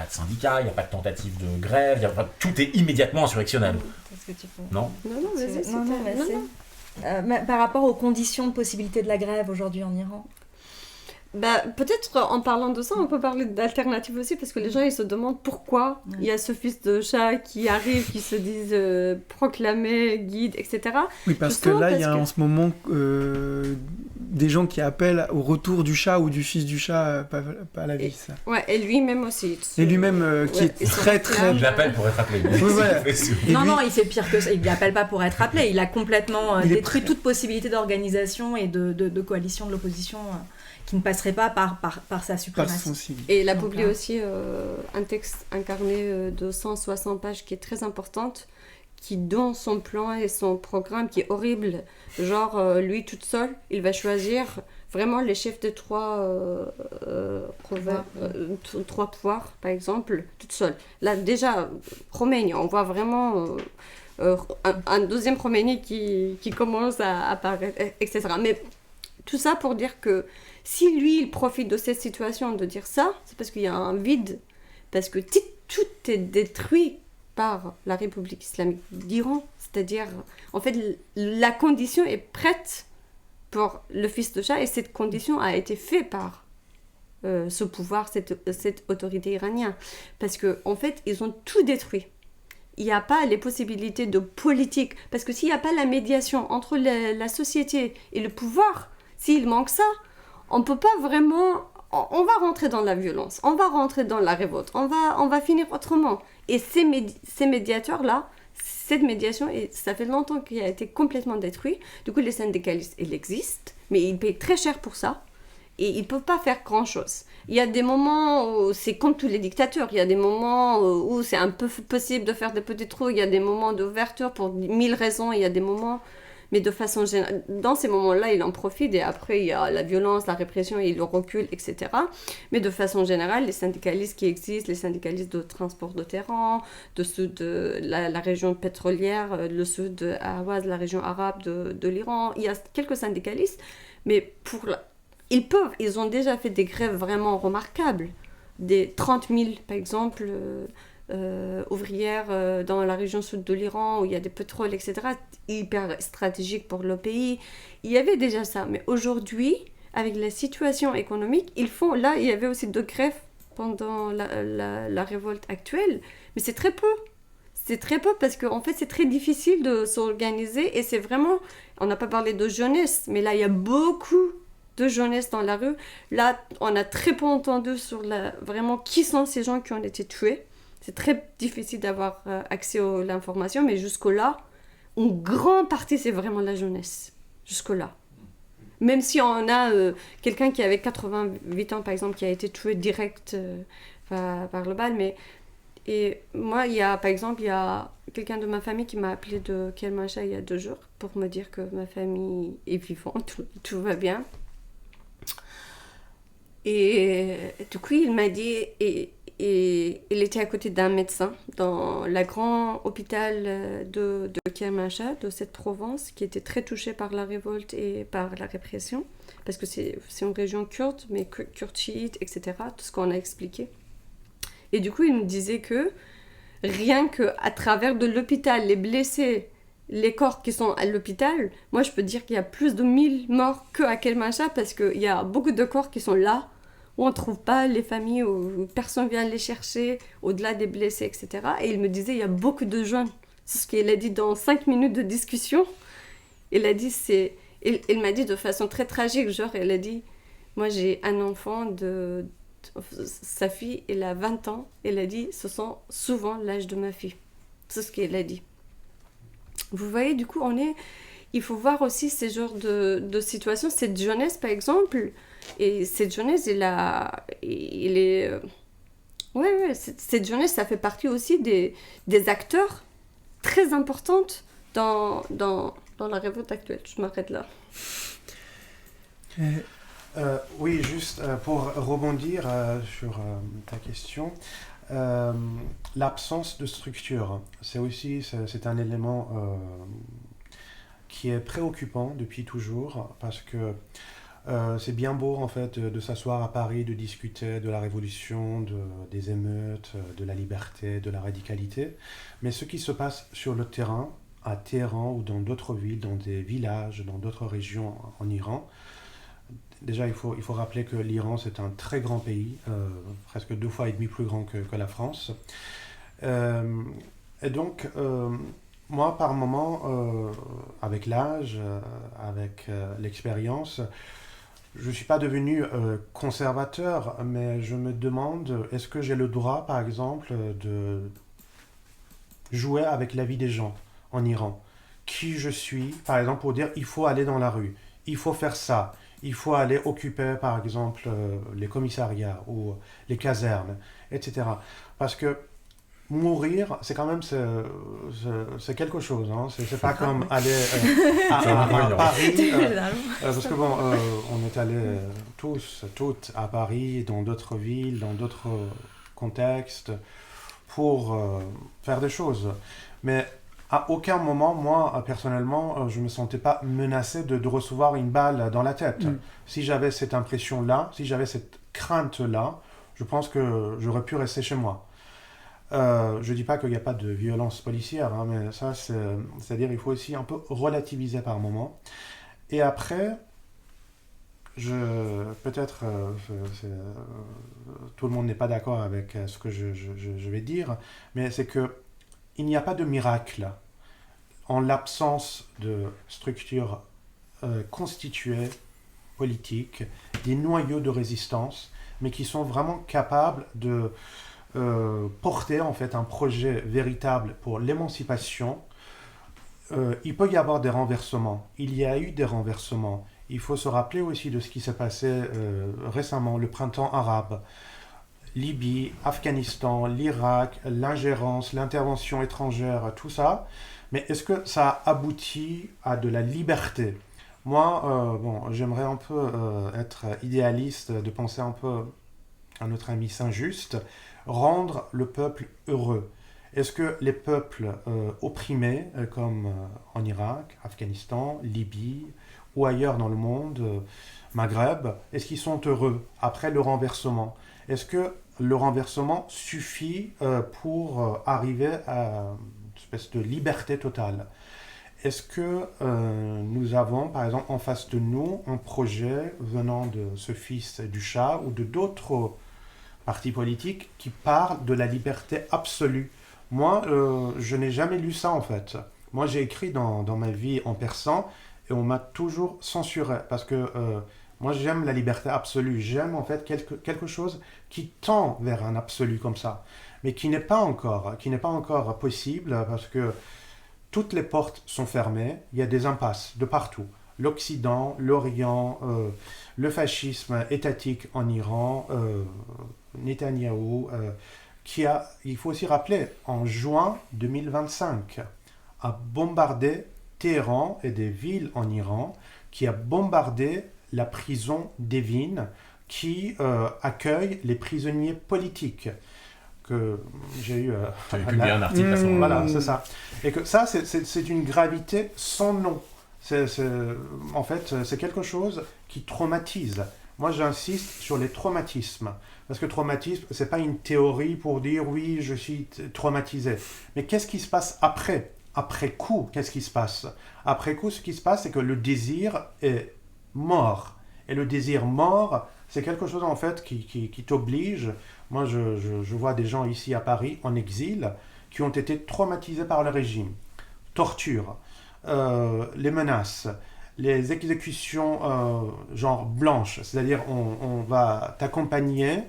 syndicat, il n'y a pas de tentative de grève, tout est immédiatement insurrectionnel. Est-ce que tu peux... Non, vas-y. Par rapport aux conditions de possibilité de la grève aujourd'hui en Iran. Peut-être en parlant de ça, on peut parler d'alternatives aussi, parce que les gens ils se demandent pourquoi il y a ce fils de Shah qui arrive, qui se disent proclamé, guide, etc. Oui, parce que là, il y a en ce moment des gens qui appellent au retour du chat ou du fils du chat, pas à la vie, ça. Ouais, et lui-même aussi. Et lui-même, qui est très, très... Il appelle pour être appelé. Oui, voilà. Non, il fait pire que ça. Il n'appelle pas pour être appelé. Il a complètement Il est détruit prêt. toute possibilité d'organisation et de coalition de l'opposition qui ne passerait pas par sa Par suprématie. son signe. Et il a Donc, publié aussi un texte incarné de 160 pages qui est très importante, qui dans son plan et son programme qui est horrible, genre lui toute seule, il va choisir vraiment les chefs de trois pouvoirs, par exemple, toute seule. Là déjà, Khomeini, on voit vraiment un deuxième Khomeini qui commence à apparaître, etc. Mais tout ça pour dire que si lui, il profite de cette situation de dire ça, c'est parce qu'il y a un vide, parce que tout est détruit par la République islamique d'Iran. C'est-à-dire, en fait, la condition est prête pour le fils de Shah, et cette condition a été faite par ce pouvoir, cette autorité iranienne. Parce qu'en fait, ils ont tout détruit. Il n'y a pas les possibilités de politique. Parce que s'il n'y a pas la médiation entre la société et le pouvoir, s'il manque ça, on ne peut pas vraiment... On va rentrer dans la violence, on va rentrer dans la révolte, on va finir autrement. Et ces médiateurs-là, cette médiation, et ça fait longtemps qu'il a été complètement détruit. Du coup, les syndicalistes, ils existent, mais ils payent très cher pour ça. Et ils ne peuvent pas faire grand-chose. Il y a des moments où c'est comme tous les dictateurs. Il y a des moments où c'est un peu possible de faire des petits trous. Il y a des moments d'ouverture pour 1000 raisons. Il y a des moments... Mais de façon générale, dans ces moments-là, il en profite. Et après, il y a la violence, la répression, il recule, etc. Mais de façon générale, les syndicalistes qui existent, les syndicalistes de transport de terrain, de ceux de la région pétrolière, le sud de Ahwaz, la région arabe de l'Iran, il y a quelques syndicalistes. Mais ils ont déjà fait des grèves vraiment remarquables. Des 30 000, par exemple... ouvrières dans la région sud de l'Iran où il y a des pétroles, etc., hyper stratégique pour le pays. Il y avait déjà ça, mais aujourd'hui, avec la situation économique, là, il y avait aussi 2 grèves pendant la révolte actuelle, mais c'est très peu. C'est très peu parce qu'en fait, c'est très difficile de s'organiser et c'est vraiment... On n'a pas parlé de jeunesse, mais là, il y a beaucoup de jeunesse dans la rue. Là, on a très peu entendu sur vraiment qui sont ces gens qui ont été tués. C'est très difficile d'avoir accès à l'information, mais jusque-là, une grande partie, c'est vraiment la jeunesse. Jusque-là. Même si on a quelqu'un qui avait 88 ans, par exemple, qui a été tué direct par le bal, mais... Et moi, par exemple, il y a quelqu'un de ma famille qui m'a appelé de Kermanshah il y a 2 jours pour me dire que ma famille est vivante, tout va bien. Et du coup, il m'a dit... Et il était à côté d'un médecin dans le grand hôpital de Kermanshah, de cette Provence, qui était très touché par la révolte et par la répression, parce que c'est une région kurde, mais kurde chiite, etc., tout ce qu'on a expliqué. Et du coup, il me disait que rien qu'à travers de l'hôpital, les blessés, les corps qui sont à l'hôpital, moi je peux dire qu'il y a plus de 1000 morts qu'à Kermanshah, parce qu'il y a beaucoup de corps qui sont là, où on ne trouve pas les familles, où personne vient les chercher, au-delà des blessés, etc. Et il me disait, il y a beaucoup de jeunes. C'est ce qu'il a dit dans 5 minutes de discussion. Il m'a dit de façon très tragique, genre, il a dit, moi j'ai un enfant sa fille, elle a 20 ans, elle a dit, ce sont souvent l'âge de ma fille. C'est ce qu'il a dit. Vous voyez, du coup, il faut voir aussi ces genres de situations. Cette jeunesse, par exemple... Et cette jeunesse, cette jeunesse, ça fait partie aussi des acteurs très importantes dans la révolte actuelle. Je m'arrête là. Oui, juste pour rebondir sur ta question, l'absence de structure, c'est un élément qui est préoccupant depuis toujours, parce que c'est bien beau en fait de s'asseoir à Paris, de discuter de la révolution, des émeutes, de la liberté, de la radicalité, mais ce qui se passe sur le terrain, à Téhéran ou dans d'autres villes, dans des villages, dans d'autres régions en Iran, déjà il faut rappeler que l'Iran c'est un très grand pays, presque 2,5 fois plus grand que la France, et donc moi par moment, avec l'âge, avec l'expérience, je ne suis pas devenu conservateur, mais je me demande, est-ce que j'ai le droit, par exemple, de jouer avec la vie des gens en Iran? Qui je suis, par exemple, pour dire, il faut aller dans la rue, il faut faire ça, il faut aller occuper, par exemple, les commissariats ou les casernes, etc. Parce que mourir, c'est quand même c'est quelque chose. Hein. C'est pas comme aller à Paris. Parce que bon, on est allés toutes à Paris, dans d'autres villes, dans d'autres contextes, pour faire des choses. Mais à aucun moment, moi, personnellement, je me sentais pas menacé de recevoir une balle dans la tête. Si j'avais cette impression-là, si j'avais cette crainte-là, je pense que j'aurais pu rester chez moi. Je dis pas qu'il n'y a pas de violence policière, hein, mais ça, c'est-à-dire il faut aussi un peu relativiser par moment. Et après, peut-être tout le monde n'est pas d'accord avec ce que je vais dire, mais c'est que il n'y a pas de miracle en l'absence de structures constituées, politiques, des noyaux de résistance, mais qui sont vraiment capables de porter en fait un projet véritable pour l'émancipation. Il peut y avoir des renversements. Il y a eu des renversements. Il faut se rappeler aussi de ce qui s'est passé récemment, le printemps arabe. Libye, Afghanistan, l'Irak, l'ingérence, l'intervention étrangère, tout ça. Mais est-ce que ça a abouti à de la liberté? Moi, j'aimerais un peu être idéaliste, de penser un peu à notre ami Saint-Just, rendre le peuple heureux. Est-ce que les peuples opprimés, comme en Irak, Afghanistan, Libye, ou ailleurs dans le monde, Maghreb, est-ce qu'ils sont heureux après le renversement? Est-ce que le renversement suffit pour arriver à une espèce de liberté totale? Est-ce que nous avons, par exemple, en face de nous, un projet venant de ce fils du Shah ou de d'autres partis politiques qui parlent de la liberté absolue? Moi, je n'ai jamais lu ça, en fait. Moi, j'ai écrit dans ma vie en persan et on m'a toujours censuré parce que moi, j'aime la liberté absolue. J'aime, en fait, quelque chose qui tend vers un absolu comme ça, mais qui n'est pas encore possible parce que toutes les portes sont fermées, il y a des impasses de partout. L'Occident, l'Orient, le fascisme étatique en Iran, Netanyahou, il faut aussi rappeler, en juin 2025, a bombardé Téhéran et des villes en Iran, qui a bombardé la prison d'Evin, qui accueille les prisonniers politiques. Que j'ai eu... tu avais publié un article à ce moment-là. Voilà, c'est ça. Et que ça, c'est une gravité sans nom. En fait, c'est quelque chose qui traumatise. Moi, j'insiste sur les traumatismes. Parce que traumatisme, ce n'est pas une théorie pour dire « oui, je suis traumatisé ». Mais qu'est-ce qui se passe après? Après coup, qu'est-ce qui se passe? Après coup, ce qui se passe, c'est que le désir est mort. Et le désir mort, c'est quelque chose, en fait, qui t'oblige... Moi, je vois des gens ici à Paris, en exil, qui ont été traumatisés par le régime. Torture, les menaces, les exécutions genre blanches, c'est-à-dire on va t'accompagner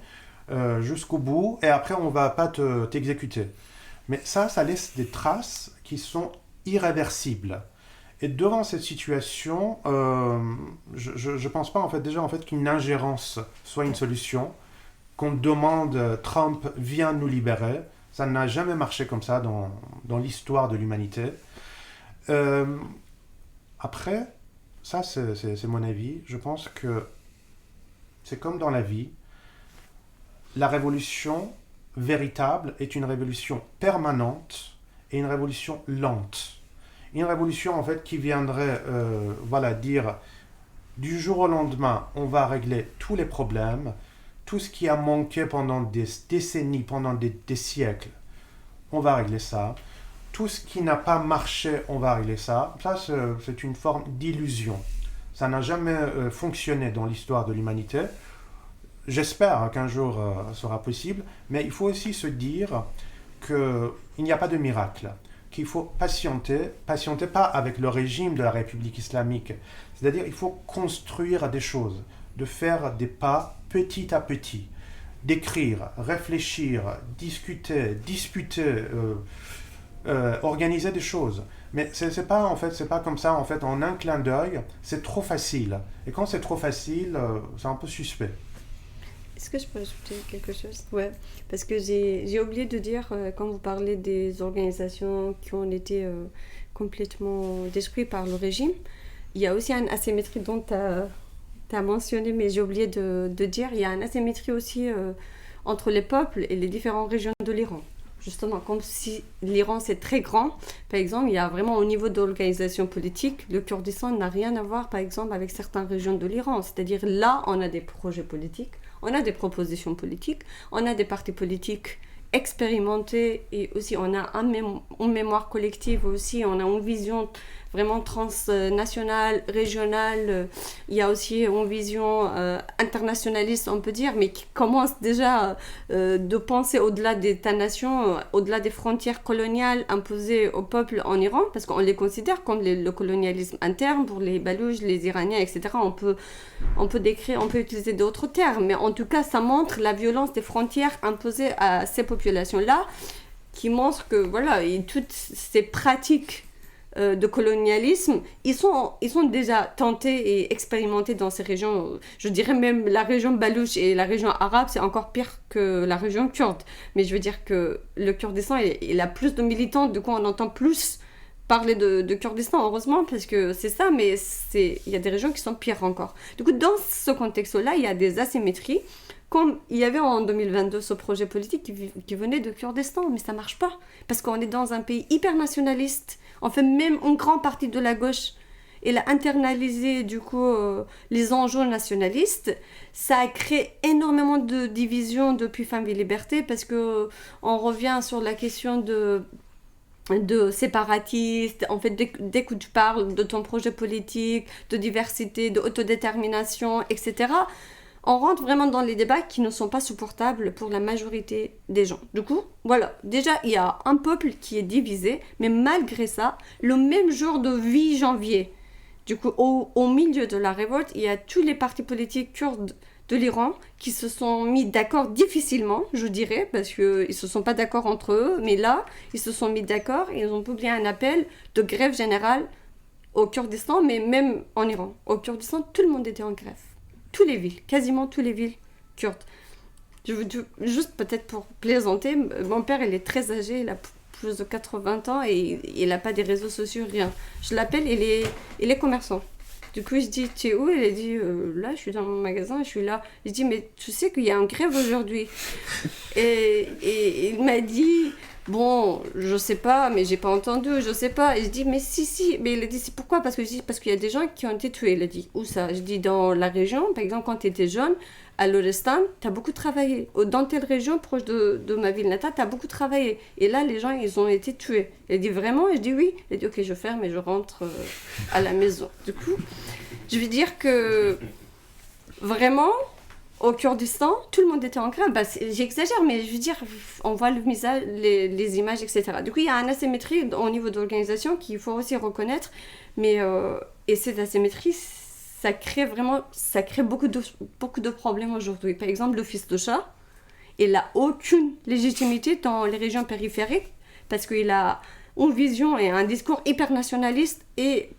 jusqu'au bout et après on va pas t'exécuter. Mais ça laisse des traces qui sont irréversibles. Et devant cette situation, je pense pas en fait déjà en fait qu'une ingérence soit une solution. Qu'on demande Trump viens nous libérer, ça n'a jamais marché comme ça dans l'histoire de l'humanité. Après, ça c'est mon avis, je pense que c'est comme dans la vie, la révolution véritable est une révolution permanente et une révolution lente. Une révolution en fait qui viendrait dire du jour au lendemain, on va régler tous les problèmes, tout ce qui a manqué pendant des décennies, pendant des siècles, on va régler ça. Tout ce qui n'a pas marché, on va régler ça. Ça, c'est une forme d'illusion. Ça n'a jamais fonctionné dans l'histoire de l'humanité. J'espère qu'un jour sera possible, mais il faut aussi se dire qu'il n'y a pas de miracle, qu'il faut patienter pas avec le régime de la République islamique. C'est-à-dire qu'il faut construire des choses. de faire des pas petit à petit, d'écrire, réfléchir, discuter, disputer, organiser des choses. Mais c'est pas en fait, c'est pas comme ça en fait en un clin d'œil, c'est trop facile. Et quand c'est trop facile, c'est un peu suspect. Est-ce que je peux ajouter quelque chose? Ouais, parce que j'ai oublié de dire, quand vous parlez des organisations qui ont été complètement détruites par le régime, il y a aussi une asymétrie dont tu as mentionné, mais j'ai oublié de dire, il y a une asymétrie aussi entre les peuples et les différentes régions de l'Iran. Justement, comme si l'Iran c'est très grand, par exemple, il y a vraiment au niveau de l'organisation politique, le Kurdistan n'a rien à voir, par exemple, avec certaines régions de l'Iran. C'est-à-dire là, on a des projets politiques, on a des propositions politiques, on a des partis politiques expérimentés et aussi on a une mémoire collective aussi, on a une vision vraiment transnationale, régionale. Il y a aussi une vision internationaliste, on peut dire, mais qui commence déjà de penser au-delà des États-nations, au-delà des frontières coloniales imposées au peuple en Iran, parce qu'on les considère comme le colonialisme interne pour les Balouches, les Iraniens, etc. On peut décrire, on peut utiliser d'autres termes, mais en tout cas, ça montre la violence des frontières imposées à ces populations-là, qui montrent que, voilà, et toutes ces pratiques de colonialisme, ils sont déjà tentés et expérimentés dans ces régions. Je dirais même la région Balouche et la région arabe, c'est encore pire que la région kurde. Mais je veux dire que le Kurdistan, il a plus de militants, du coup on entend plus parler de Kurdistan, heureusement, parce que c'est ça, mais il y a des régions qui sont pires encore. Du coup, dans ce contexte-là, il y a des asymétries, comme il y avait en 2022 ce projet politique qui venait de Kurdistan, mais ça ne marche pas, parce qu'on est dans un pays hyper nationaliste. En fait, même une grande partie de la gauche, elle a internalisé du coup les enjeux nationalistes. Ça a créé énormément de divisions depuis Femmes et Liberté, parce que on revient sur la question de séparatiste. En fait, dès que tu parles de ton projet politique, de diversité, d'autodétermination, etc., on rentre vraiment dans les débats qui ne sont pas supportables pour la majorité des gens. Du coup, voilà, déjà, il y a un peuple qui est divisé, mais malgré ça, le même jour de 8 janvier, du coup, au milieu de la révolte, il y a tous les partis politiques kurdes de l'Iran qui se sont mis d'accord difficilement, je dirais, parce qu'ils ne se sont pas d'accord entre eux, mais là, ils se sont mis d'accord et ils ont publié un appel de grève générale au Kurdistan, mais même en Iran. Au Kurdistan, tout le monde était en grève. Toutes les villes, quasiment toutes les villes kurdes. Juste peut-être pour plaisanter, mon père, il est très âgé, il a plus de 80 ans et il n'a pas des réseaux sociaux, rien. Je l'appelle, il est commerçant. Du coup, je dis, tu es où? Il a dit, là, je suis dans mon magasin, je suis là. Je dis, mais tu sais qu'il y a une grève aujourd'hui. et il m'a dit, bon, je sais pas, mais j'ai pas entendu, je sais pas. Et je dis, mais si. Mais il a dit, c'est pourquoi? Parce qu'il y a des gens qui ont été tués. Il a dit, où ça? Je dis, dans la région, par exemple, quand tu étais jeune, à Lorestan, tu as beaucoup travaillé. Dans telle région, proche de ma ville natale, tu as beaucoup travaillé. Et là, les gens, ils ont été tués. Il a dit, vraiment? Et je dis, oui. Il a dit, ok, je ferme et je rentre à la maison. Du coup, je veux dire que, vraiment, au Kurdistan, tout le monde était en grève. Bah, j'exagère, mais je veux dire, on voit les images, etc. Du coup, il y a une asymétrie au niveau de l'organisation qu'il faut aussi reconnaître. Mais, et cette asymétrie, ça crée beaucoup de problèmes aujourd'hui. Par exemple, le fils de Shah, il n'a aucune légitimité dans les régions périphériques parce qu'il a une vision et un discours hyper nationaliste et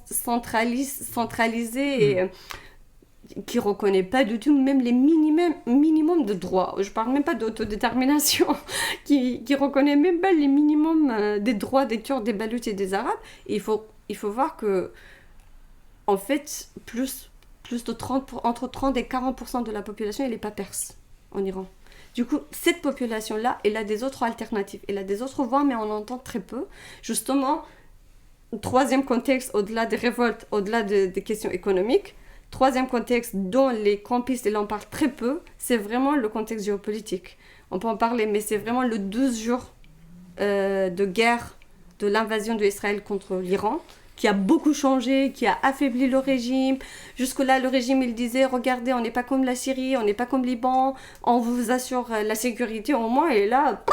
centralisé et qui ne reconnaît pas du tout même les minimums de droits. Je ne parle même pas d'autodétermination, qui ne reconnaît même pas les minimums des droits des Kurdes, des Balouches et des Arabes. Et il faut voir que en fait, entre 30 et 40% de la population, elle n'est pas perse en Iran. Du coup, cette population-là, elle a des autres alternatives. Elle a des autres voix, mais on entend très peu. Justement, troisième contexte, au-delà des révoltes, au-delà des questions économiques, troisième contexte dont les campistes, ils en parlent très peu, c'est vraiment le contexte géopolitique. On peut en parler, mais c'est vraiment le 12 jours de guerre, de l'invasion d'Israël contre l'Iran, qui a beaucoup changé, qui a affaibli le régime. Jusque-là, le régime, il disait, regardez, on n'est pas comme la Syrie, on n'est pas comme le Liban, on vous assure la sécurité au moins, et là,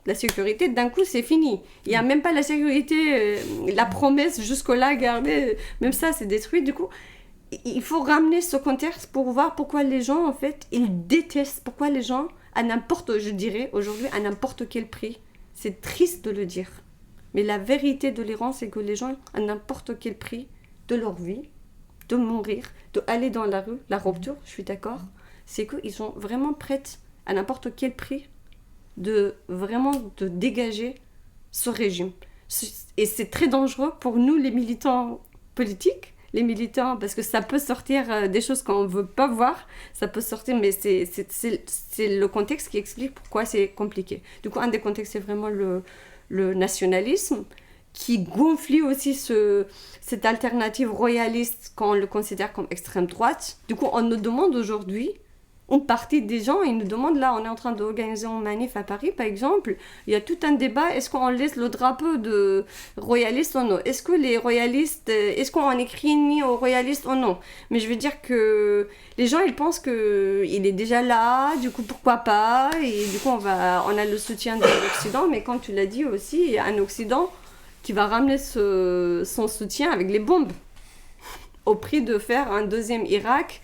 la sécurité, d'un coup, c'est fini. Il n'y a même pas la sécurité, la promesse jusque-là, gardée, même ça, c'est détruit. Du coup, il faut ramener ce contexte pour voir pourquoi les gens, en fait, ils détestent, pourquoi les gens, je dirais, aujourd'hui, à n'importe quel prix, c'est triste de le dire. Mais la vérité de l'Iran, c'est que les gens, à n'importe quel prix de leur vie, de mourir, d'aller dans la rue, la rupture, je suis d'accord, c'est qu'ils sont vraiment prêts, à n'importe quel prix, de dégager ce régime. Et c'est très dangereux pour nous, les militants politiques, parce que ça peut sortir des choses qu'on ne veut pas voir, ça peut sortir, mais c'est le contexte qui explique pourquoi c'est compliqué. Du coup, un des contextes, c'est vraiment le nationalisme, qui gonfle aussi cette alternative royaliste qu'on le considère comme extrême droite. Du coup, on nous demande aujourd'hui, une partie des gens, ils nous demandent, là, on est en train d'organiser une manif à Paris, par exemple, il y a tout un débat, est-ce qu'on laisse le drapeau de royaliste ou non? Est-ce que les royalistes, est-ce qu'on écrit ni aux royalistes ou non? Mais je veux dire que les gens, ils pensent qu'il est déjà là, du coup, pourquoi pas? Et du coup, on a le soutien de l'Occident, mais comme tu l'as dit aussi, il y a un Occident qui va ramener son soutien avec les bombes, au prix de faire un deuxième Irak,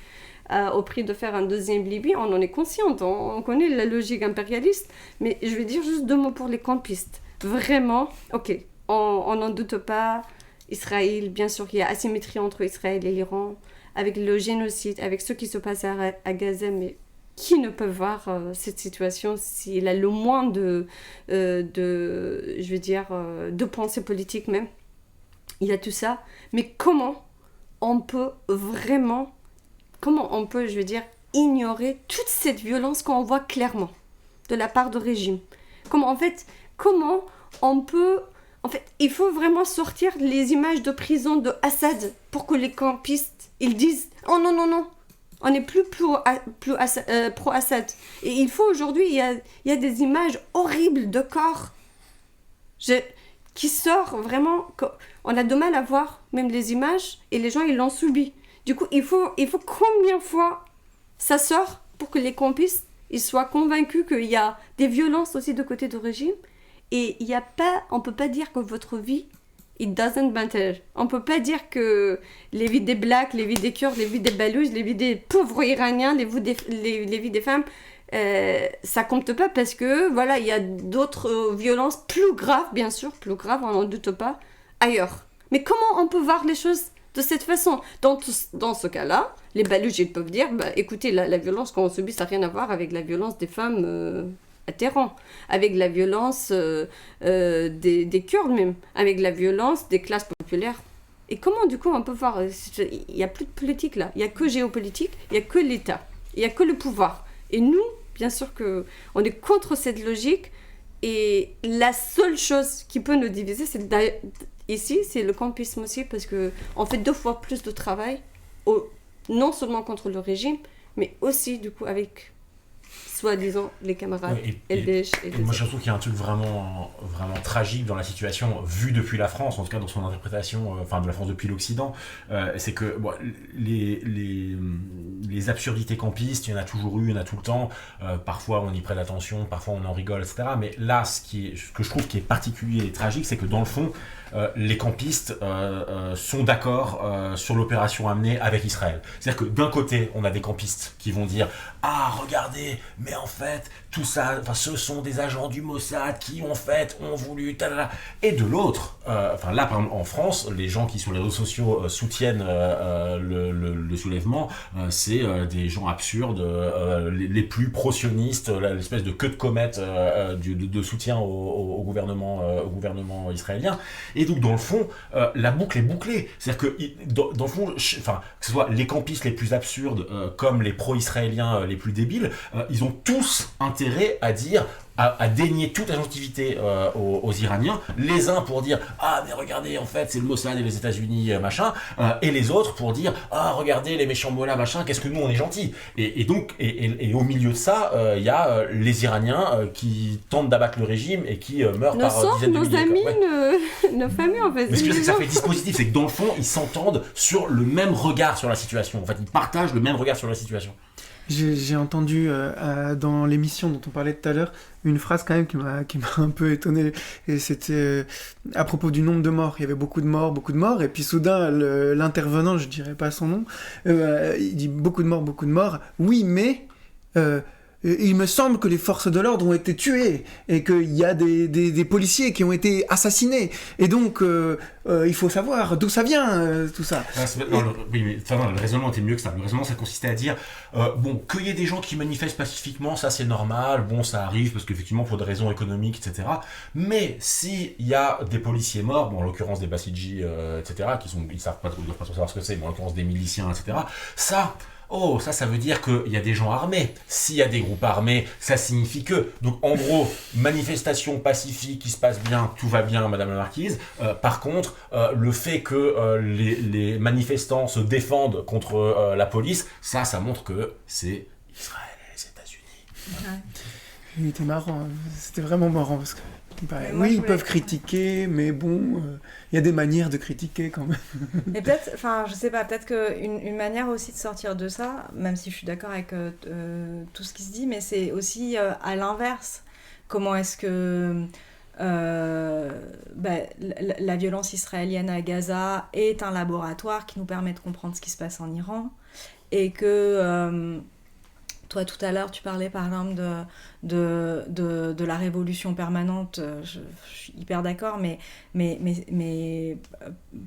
au prix de faire un deuxième Libye. On en est consciente, on connaît la logique impérialiste, mais je vais dire juste 2 mots pour les campistes. Vraiment, ok, on n'en doute pas, Israël, bien sûr qu'il y a asymétrie entre Israël et l'Iran, avec le génocide, avec ce qui se passe à Gaza, mais qui ne peut voir cette situation s'il a le moins de pensée politique même. Il y a tout ça, mais comment on peut, ignorer toute cette violence qu'on voit clairement de la part du régime? Comment on peut... En fait, il faut vraiment sortir les images de prison de Assad pour que les campistes, ils disent « Oh non, non, non, on n'est plus pro-Assad. » Et il faut aujourd'hui, il y a des images horribles de corps qui sortent vraiment... On a de mal à voir même les images et les gens, ils l'ont subi. Du coup, il faut combien de fois ça sort pour que les campistes ils soient convaincus qu'il y a des violences aussi de côté du régime. Et on ne peut pas dire que votre vie, it doesn't matter. On ne peut pas dire que les vies des Blacks, les vies des Kurdes, les vies des Balouches, les vies des pauvres Iraniens, les vies des femmes, ça compte pas parce que voilà, il y a d'autres violences plus graves, bien sûr, plus graves, on n'en doute pas, ailleurs. Mais comment on peut voir les choses de cette façon? Dans ce cas-là, les Balouches, ils peuvent dire, écoutez, la violence qu'on subit, ça n'a rien à voir avec la violence des femmes à Téhéran, avec la violence des Kurdes même, avec la violence des classes populaires. Et comment, du coup, on peut voir? Il n'y a plus de politique là, il n'y a que géopolitique, il n'y a que l'État, il n'y a que le pouvoir. Et nous, bien sûr qu'on est contre cette logique, et la seule chose qui peut nous diviser, ici, c'est le campisme aussi, parce qu'on fait 2 fois plus de travail, non seulement contre le régime, mais aussi, du coup, avec, soi-disant, les camarades LDH. Et moi, je trouve qu'il y a un truc vraiment, vraiment tragique dans la situation, vue depuis la France, en tout cas dans son interprétation, de la France depuis l'Occident, c'est que les absurdités campistes, il y en a toujours eu, il y en a tout le temps, parfois on y prête attention, parfois on en rigole, etc. Mais là, ce que je trouve qui est particulier et tragique, c'est que dans le fond, les campistes sont d'accord sur l'opération à mener avec Israël. C'est-à-dire que d'un côté, on a des campistes qui vont dire « Ah, regardez, mais en fait, tout ça, ce sont des agents du Mossad qui ont voulu... » Et de l'autre, là, par exemple, en France, les gens qui sur les réseaux sociaux soutiennent le soulèvement, c'est des gens absurdes, les plus pro-sionistes, l'espèce de queue de comète de soutien au gouvernement israélien. Et donc, dans le fond, la boucle est bouclée. C'est-à-dire que, dans le fond, que ce soit les campistes les plus absurdes comme les pro-israéliens les plus débiles, ils ont tous intérêt à dire... à dénier toute agentivité aux Iraniens, les uns pour dire « Ah, mais regardez, en fait, c'est le Mossad et les États-Unis, machin », et les autres pour dire « Ah, regardez, les méchants mollahs, machin, qu'est-ce que nous, on est gentils ». Et donc, et au milieu de ça, il y a les Iraniens qui tentent d'abattre le régime et qui meurent par dizaines de milliers. Nos amis, nos familles, en fait. Mais ce que c'est que ça fait dispositif, c'est que dans le fond, ils s'entendent sur le même regard sur la situation. En fait, ils partagent le même regard sur la situation. J'ai entendu dans l'émission dont on parlait tout à l'heure une phrase quand même qui m'a un peu étonné, et c'était à propos du nombre de morts. Il y avait beaucoup de morts, et puis soudain l'intervenant, je dirais pas son nom, il dit beaucoup de morts. Oui, mais il me semble que les forces de l'ordre ont été tuées et qu'il y a des policiers qui ont été assassinés. Et donc, il faut savoir d'où ça vient, tout ça. Le raisonnement était mieux que ça. Le raisonnement, ça consistait à dire qu'il y ait des gens qui manifestent pacifiquement, ça c'est normal, ça arrive parce qu'effectivement, pour des raisons économiques, etc. Mais s'il y a des policiers morts, en l'occurrence des Basiji, etc., ils ne savent pas trop savoir ce que c'est, mais en l'occurrence des miliciens, etc., ça veut dire qu'il y a des gens armés. S'il y a des groupes armés, ça signifie que. Donc en gros, manifestation pacifique qui se passe bien, tout va bien, Madame la Marquise. Par contre, le fait que les manifestants se défendent contre la police, ça montre que c'est Israël et les États-Unis. Ouais. Il était marrant, c'était vraiment marrant parce que. Ils peuvent critiquer, mais bon, il y a des manières de critiquer quand même. Et peut-être, je sais pas, peut-être qu'une manière aussi de sortir de ça, même si je suis d'accord avec tout ce qui se dit, mais c'est aussi à l'inverse. Comment est-ce que la violence israélienne à Gaza est un laboratoire qui nous permet de comprendre ce qui se passe en Iran, et que... Toi, tout à l'heure, tu parlais par exemple de la révolution permanente. Je suis hyper d'accord, mais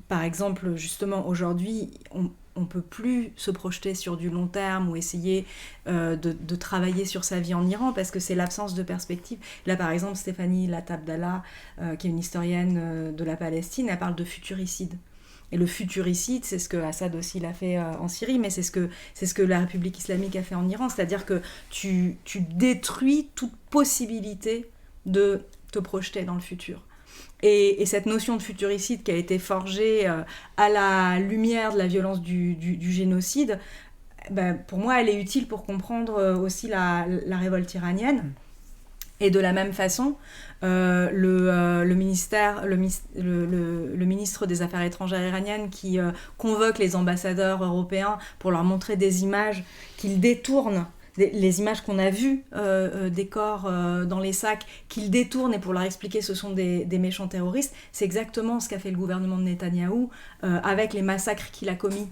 par exemple, justement, aujourd'hui, on ne peut plus se projeter sur du long terme ou essayer de travailler sur sa vie en Iran parce que c'est l'absence de perspective. Là, par exemple, Stéphanie Latabdallah, qui est une historienne de la Palestine, elle parle de futuricide. Et le futuricide, c'est ce que Assad aussi l'a fait en Syrie, mais c'est ce que la République islamique a fait en Iran. C'est-à-dire que tu détruis toute possibilité de te projeter dans le futur. Et cette notion de futuricide qui a été forgée à la lumière de la violence du génocide, pour moi, elle est utile pour comprendre aussi la révolte iranienne. Et de la même façon, le ministre des Affaires étrangères iraniennes qui convoque les ambassadeurs européens pour leur montrer des images qu'ils détournent, les images qu'on a vues des corps dans les sacs, qu'ils détournent et pour leur expliquer que ce sont des méchants terroristes, c'est exactement ce qu'a fait le gouvernement de Netanyahou avec les massacres qu'il a commis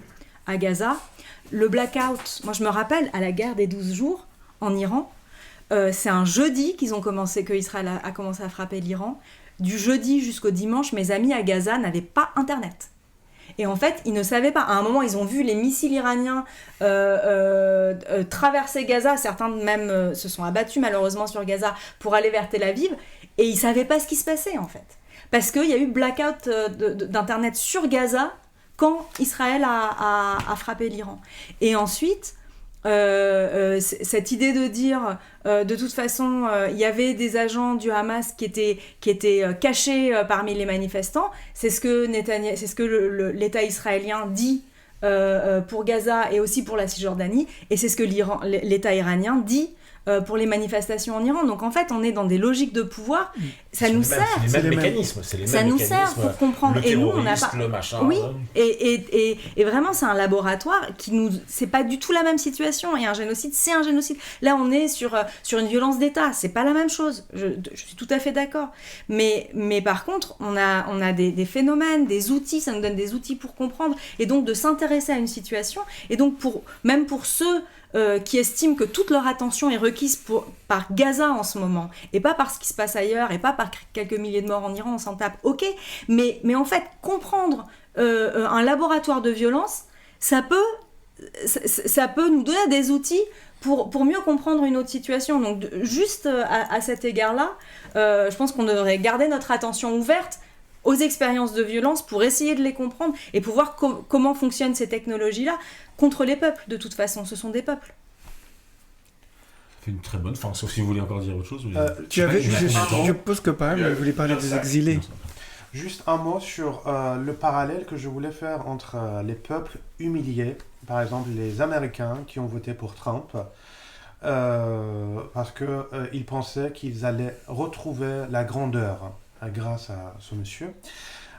à Gaza. Le blackout, moi je me rappelle, à la guerre des 12 jours en Iran, c'est un jeudi que Israël a commencé à frapper l'Iran. Du jeudi jusqu'au dimanche, mes amis à Gaza n'avaient pas Internet. Et en fait, ils ne savaient pas. À un moment, ils ont vu les missiles iraniens traverser Gaza. Certains même se sont abattus malheureusement sur Gaza pour aller vers Tel Aviv. Et ils ne savaient pas ce qui se passait en fait. Parce qu'il y a eu blackout d'Internet sur Gaza quand Israël a frappé l'Iran. Et ensuite... cette idée de dire de toute façon il y avait des agents du Hamas qui étaient cachés parmi les manifestants, c'est ce que l'État israélien dit pour Gaza et aussi pour la Cisjordanie, et c'est ce que l'État iranien dit pour les manifestations en Iran. Donc en fait, on est dans des logiques de pouvoir. Ça nous sert. C'est les mêmes mécanismes. Ça nous sert pour comprendre. Et nous, on n'a pas. Le machin. Oui. Et vraiment, c'est un laboratoire c'est pas du tout la même situation. Et un génocide, c'est un génocide. Là, on est sur une violence d'État. C'est pas la même chose. Je suis tout à fait d'accord. Mais par contre, on a des phénomènes, des outils. Ça nous donne des outils pour comprendre. Et donc de s'intéresser à une situation. Et donc même pour ceux qui estiment que toute leur attention est requise par Gaza en ce moment, et pas par ce qui se passe ailleurs, et pas par quelques milliers de morts en Iran, on s'en tape, ok, mais en fait, comprendre un laboratoire de violence, ça peut nous donner des outils pour mieux comprendre une autre situation. Donc juste à cet égard-là, je pense qu'on devrait garder notre attention ouverte aux expériences de violence pour essayer de les comprendre et pour voir comment fonctionnent ces technologies-là contre les peuples. De toute façon, ce sont des peuples. C'est une très bonne fin, sauf si vous voulez encore dire autre chose. Je pose que pas, mais vous voulez parler des exilés. Juste un mot sur le parallèle que je voulais faire entre les peuples humiliés, par exemple les Américains qui ont voté pour Trump, parce qu'ils pensaient qu'ils allaient retrouver la grandeur grâce à ce monsieur,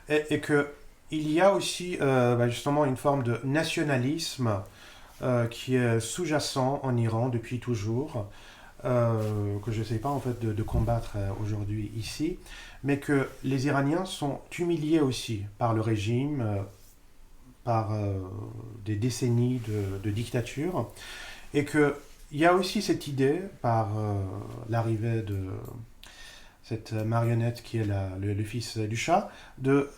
et qu'il y a aussi justement une forme de nationalisme qui est sous-jacent en Iran depuis toujours, que je n'essaie pas en fait de combattre aujourd'hui ici, mais que les Iraniens sont humiliés aussi par le régime, par des décennies de dictature, et qu'il y a aussi cette idée, par l'arrivée de cette marionnette qui est le fils du Shah, de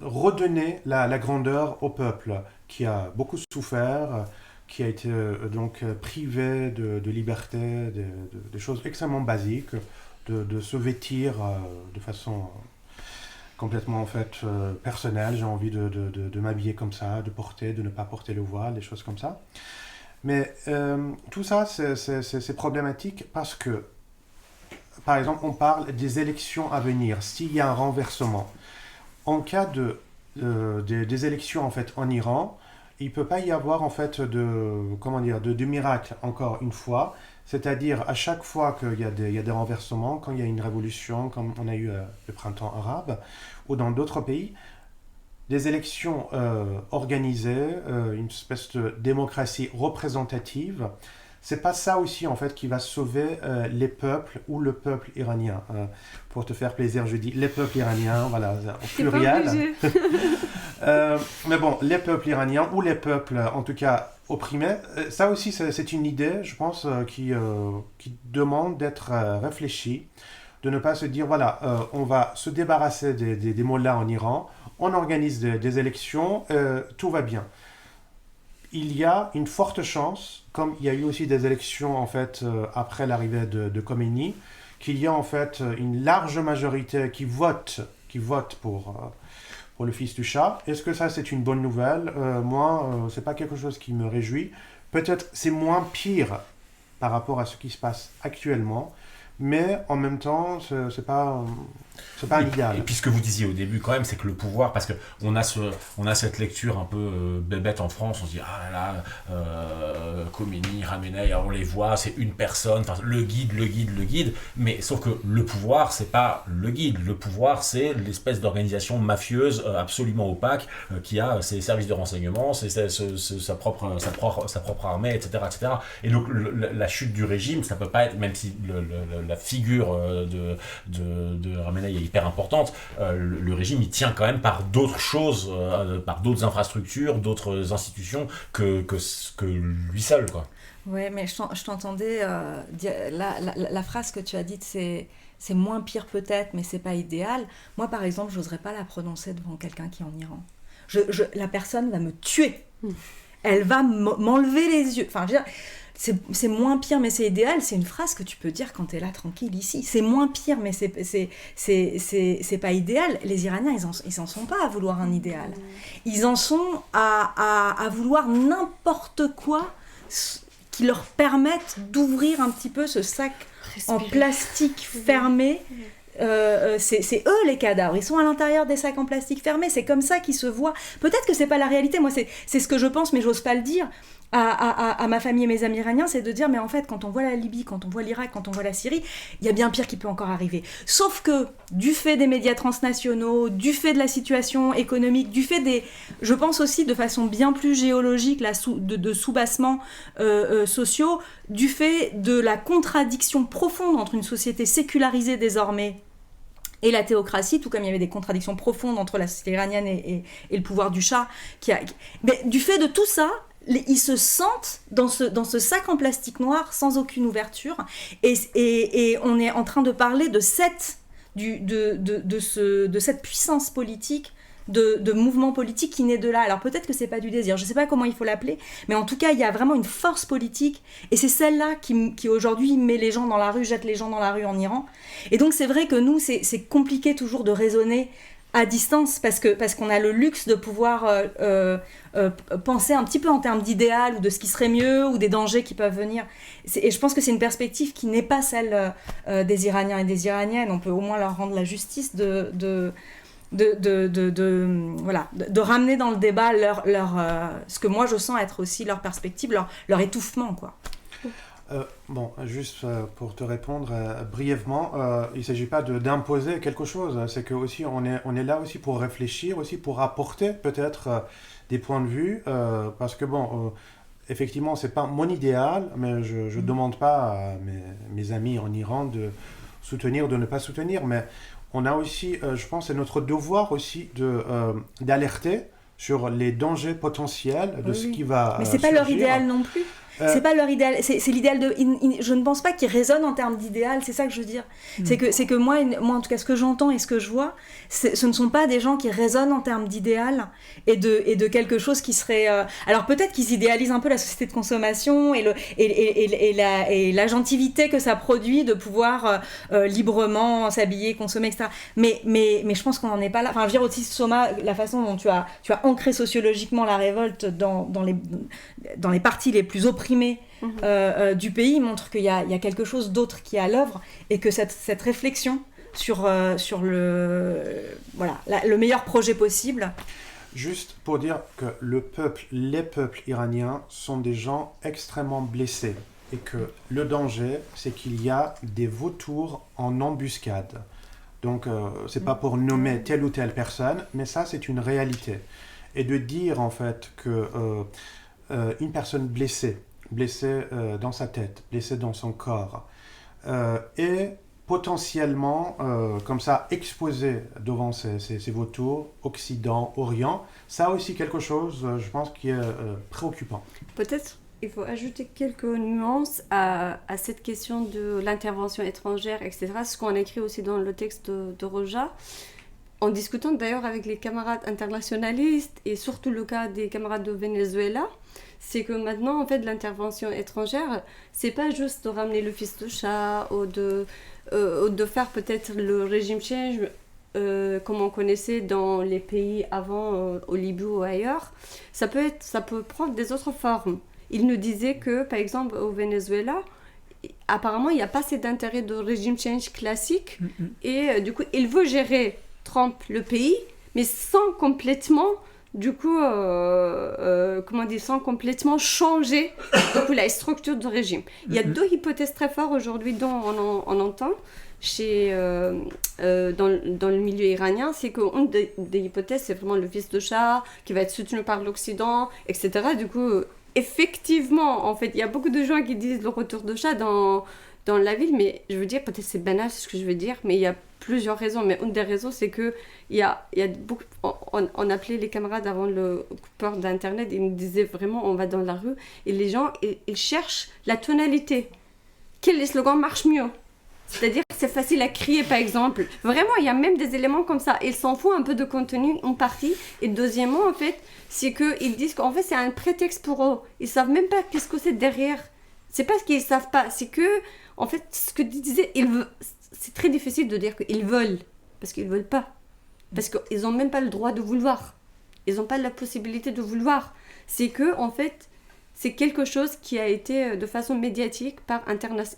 redonner la grandeur au peuple qui a beaucoup souffert, qui a été donc privé de liberté, de choses extrêmement basiques, de se vêtir de façon complètement en fait personnelle. J'ai envie de m'habiller comme ça, de ne pas porter le voile, des choses comme ça. Mais tout ça, c'est problématique parce que, par exemple, on parle des élections à venir. S'il y a un renversement, en cas des élections en fait en Iran, il ne peut pas y avoir en fait de miracle encore une fois. C'est-à-dire à chaque fois qu'il y a des renversements, quand il y a une révolution, comme on a eu le printemps arabe, ou dans d'autres pays, des élections organisées, une espèce de démocratie représentative, c'est pas ça aussi en fait qui va sauver les peuples ou le peuple iranien. Pour te faire plaisir, je dis les peuples iraniens, voilà, au pluriel. Mais bon, les peuples iraniens ou les peuples en tout cas opprimés, ça aussi c'est une idée, je pense, qui demande d'être réfléchie, de ne pas se dire voilà, on va se débarrasser des mollahs en Iran, on organise des élections, tout va bien. Il y a une forte chance, comme il y a eu aussi des élections en fait après l'arrivée de Khomeini, qu'il y a en fait une large majorité qui vote pour le fils du Shah. Est-ce que ça c'est une bonne nouvelle? Moi, c'est pas quelque chose qui me réjouit. Peut-être c'est moins pire par rapport à ce qui se passe actuellement, mais en même temps, c'est pas un idéal. Et puis ce que vous disiez au début quand même, c'est que le pouvoir, parce qu'on a cette lecture un peu bébête en France, on se dit ah là là, Khomeini, Khamenei, on les voit, c'est une personne, le guide, mais sauf que le pouvoir, c'est pas le guide, le pouvoir c'est l'espèce d'organisation mafieuse absolument opaque qui a ses services de renseignement, sa propre armée, etc. Et donc la chute du régime, ça peut pas être, même si la figure de Khamenei est hyper importante, le régime il tient quand même par d'autres choses, par d'autres infrastructures, d'autres institutions que lui seul, quoi. Ouais, mais je t'entendais dire la phrase que tu as dite, c'est moins pire peut-être, mais c'est pas idéal. Moi, par exemple, j'oserais pas la prononcer devant quelqu'un qui est en Iran. La personne va me tuer. Elle va m'enlever les yeux. Enfin, je veux dire, c'est moins pire, mais c'est idéal. C'est une phrase que tu peux dire quand t'es là tranquille ici. C'est moins pire, mais c'est pas idéal. Les Iraniens, ils en sont pas à vouloir un idéal. Ils en sont à vouloir n'importe quoi qui leur permette d'ouvrir un petit peu ce sac en plastique fermé. C'est eux les cadavres, ils sont à l'intérieur des sacs en plastique fermés, c'est comme ça qu'ils se voient. Peut-être que c'est pas la réalité, moi c'est ce que je pense, mais j'ose pas le dire à ma famille et mes amis iraniens, c'est de dire mais en fait quand on voit la Libye, quand on voit l'Irak, quand on voit la Syrie, il y a bien pire qui peut encore arriver. Sauf que du fait des médias transnationaux, du fait de la situation économique, du fait je pense aussi de façon bien plus géologique de sous-bassements sociaux, du fait de la contradiction profonde entre une société sécularisée désormais et la théocratie, tout comme il y avait des contradictions profondes entre la société iranienne et le pouvoir du Shah. Mais du fait de tout ça, ils se sentent dans ce sac en plastique noir sans aucune ouverture. Et on est en train de parler de cette puissance politique, de mouvement politique qui naît de là. Alors peut-être que c'est pas du désir, je sais pas comment il faut l'appeler, mais en tout cas il y a vraiment une force politique et c'est celle-là qui aujourd'hui met les gens dans la rue, jette les gens dans la rue en Iran. Et donc c'est vrai que nous c'est compliqué toujours de raisonner à distance parce qu'on a le luxe de pouvoir penser un petit peu en termes d'idéal ou de ce qui serait mieux ou des dangers qui peuvent venir. Et je pense que c'est une perspective qui n'est pas celle des Iraniens et des Iraniennes. On peut au moins leur rendre la justice de ramener dans le débat ce que moi je sens être aussi leur perspective, leur étouffement, quoi. Bon, juste pour te répondre brièvement, il ne s'agit pas d'imposer quelque chose, c'est que aussi on est là aussi pour réfléchir, aussi pour apporter peut-être des points de vue, parce que bon, effectivement, c'est pas mon idéal, mais je demande pas à mes amis en Iran de soutenir ou de ne pas soutenir, mais on a aussi, je pense, c'est notre devoir aussi d'alerter sur les dangers potentiels de ce qui va Mais c'est pas leur surgir. idéal non plus. C'est pas leur idéal, c'est l'idéal de. Je ne pense pas qu'ils résonnent en termes d'idéal, c'est ça que je veux dire. C'est que moi, en tout cas, ce que j'entends et ce que je vois, ce ne sont pas des gens qui résonnent en termes d'idéal et de quelque chose qui serait. Alors peut-être qu'ils idéalisent un peu la société de consommation et la gentilité que ça produit de pouvoir librement s'habiller, consommer, etc. Mais je pense qu'on n'en est pas là. Enfin, je veux dire aussi, Soma, la façon dont tu as ancré sociologiquement la révolte dans les parties les plus opprimées du pays montre qu'il y a quelque chose d'autre qui est à l'œuvre et que cette réflexion sur le meilleur projet possible. Juste pour dire que les peuples iraniens sont des gens extrêmement blessés et que le danger, c'est qu'il y a des vautours en embuscade. Donc, c'est pas pour nommer telle ou telle personne, mais ça, c'est une réalité. Et de dire, en fait, que une personne blessée dans sa tête, blessée dans son corps, est potentiellement, comme ça, exposée devant ces vautours, Occident, Orient, ça a aussi quelque chose, je pense, qui est préoccupant. Peut-être il faut ajouter quelques nuances à cette question de l'intervention étrangère, etc. Ce qu'on a écrit aussi dans le texte de Roja. En discutant d'ailleurs avec les camarades internationalistes et surtout le cas des camarades de Venezuela, c'est que maintenant, en fait, l'intervention étrangère, c'est pas juste de ramener le fils de chat ou de faire peut-être le régime change comme on connaissait dans les pays avant, au Libye ou ailleurs. Ça peut prendre des autres formes. Il nous disait que, par exemple, au Venezuela, apparemment, il n'y a pas assez d'intérêt de régime change classique et du coup, il veut gérer Trump le pays, mais sans complètement sans complètement changer du coup, la structure du régime. Il y a deux hypothèses très fortes aujourd'hui dont on entend dans le milieu iranien, c'est qu'une des hypothèses, c'est vraiment le fils de chat qui va être soutenu par l'Occident, etc. Du coup, effectivement, en fait, il y a beaucoup de gens qui disent le retour de chat dans la ville, mais je veux dire, peut-être c'est banal ce que je veux dire, mais il y a plusieurs raisons. Mais une des raisons, c'est que il y a beaucoup. On appelait les camarades avant le coupeur d'internet, ils nous disaient vraiment, on va dans la rue et les gens ils cherchent la tonalité. Quel slogan marche mieux? C'est-à-dire que c'est facile à crier, par exemple. Vraiment, il y a même des éléments comme ça. Ils s'en foutent un peu de contenu, en partie. Et deuxièmement, en fait, c'est qu'ils disent qu'en fait, c'est un prétexte pour eux. Ils savent même pas qu'est-ce que c'est derrière. C'est pas ce qu'ils savent pas. C'est que, en fait, ce que tu disais, c'est très difficile de dire qu'ils veulent. Parce qu'ils veulent pas. Parce qu'ils n'ont même pas le droit de vouloir. Ils n'ont pas la possibilité de vouloir. C'est que, en fait, c'est quelque chose qui a été de façon médiatique par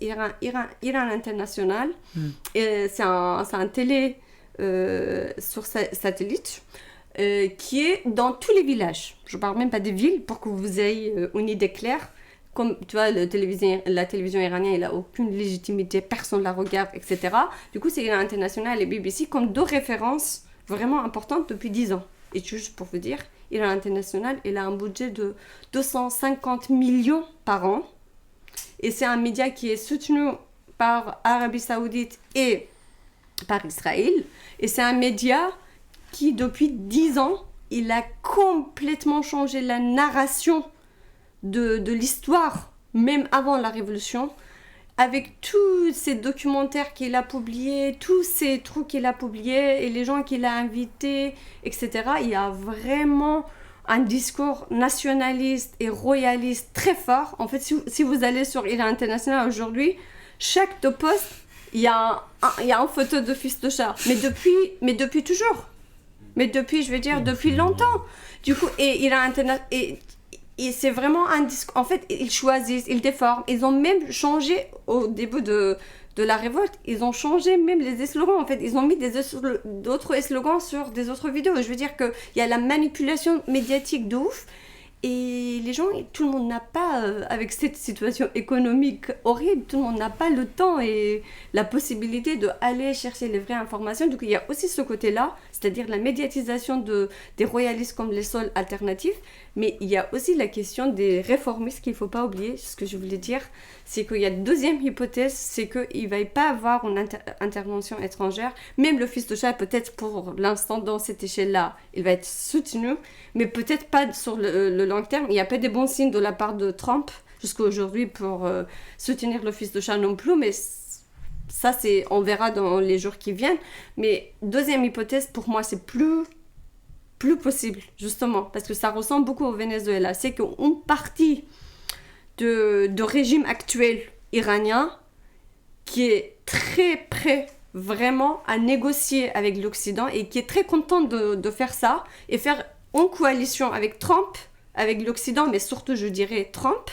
Iran International. Et c'est un télé sur satellite qui est dans tous les villages. Je ne parle même pas des villes pour que vous ayez une idée claire. Comme tu vois, la télévision iranienne, elle n'a aucune légitimité, personne ne la regarde, etc. Du coup, c'est Iran International et BBC comme deux références vraiment importantes depuis 10 ans. Et juste pour vous dire, Iran International, il a un budget de 250 millions par an. Et c'est un média qui est soutenu par Arabie Saoudite et par Israël. Et c'est un média qui, depuis 10 ans, il a complètement changé la narration de l'histoire, même avant la Révolution. Avec tous ces documentaires qu'il a publiés, tous ces trucs qu'il a publiés et les gens qu'il a invités, etc. Il y a vraiment un discours nationaliste et royaliste très fort. En fait, si vous allez sur Iran International aujourd'hui, chaque post, il y a une photo de fils de chat. Mais depuis toujours. Mais depuis, je veux dire, depuis longtemps. Du coup, et Iran International... Et c'est vraiment un discours. En fait, ils choisissent, ils déforment. Ils ont même changé au début de la révolte. Ils ont changé même les slogans. En fait, ils ont mis d'autres slogans sur des autres vidéos. Je veux dire qu'il y a la manipulation médiatique de ouf. Et les gens, tout le monde n'a pas, avec cette situation économique horrible, tout le monde n'a pas le temps et la possibilité d'aller chercher les vraies informations. Donc il y a aussi ce côté-là, c'est-à-dire la médiatisation des royalistes comme les sols alternatifs, mais il y a aussi la question des réformistes qu'il ne faut pas oublier. Ce que je voulais dire, c'est qu'il y a une deuxième hypothèse, c'est qu'il ne va pas avoir une intervention étrangère. Même le fils de chat, peut-être pour l'instant, dans cette échelle-là, il va être soutenu, mais peut-être pas sur le long terme. Il n'y a pas de bons signes de la part de Trump jusqu'à aujourd'hui pour soutenir le fils de chat non plus, mais ça, on verra dans les jours qui viennent. Mais deuxième hypothèse, pour moi, c'est plus possible, justement, parce que ça ressemble beaucoup au Venezuela. C'est qu'une partie de régime actuel iranien qui est très prêt vraiment à négocier avec l'Occident et qui est très content de faire ça et faire une coalition avec Trump, avec l'Occident, mais surtout, je dirais, Trump,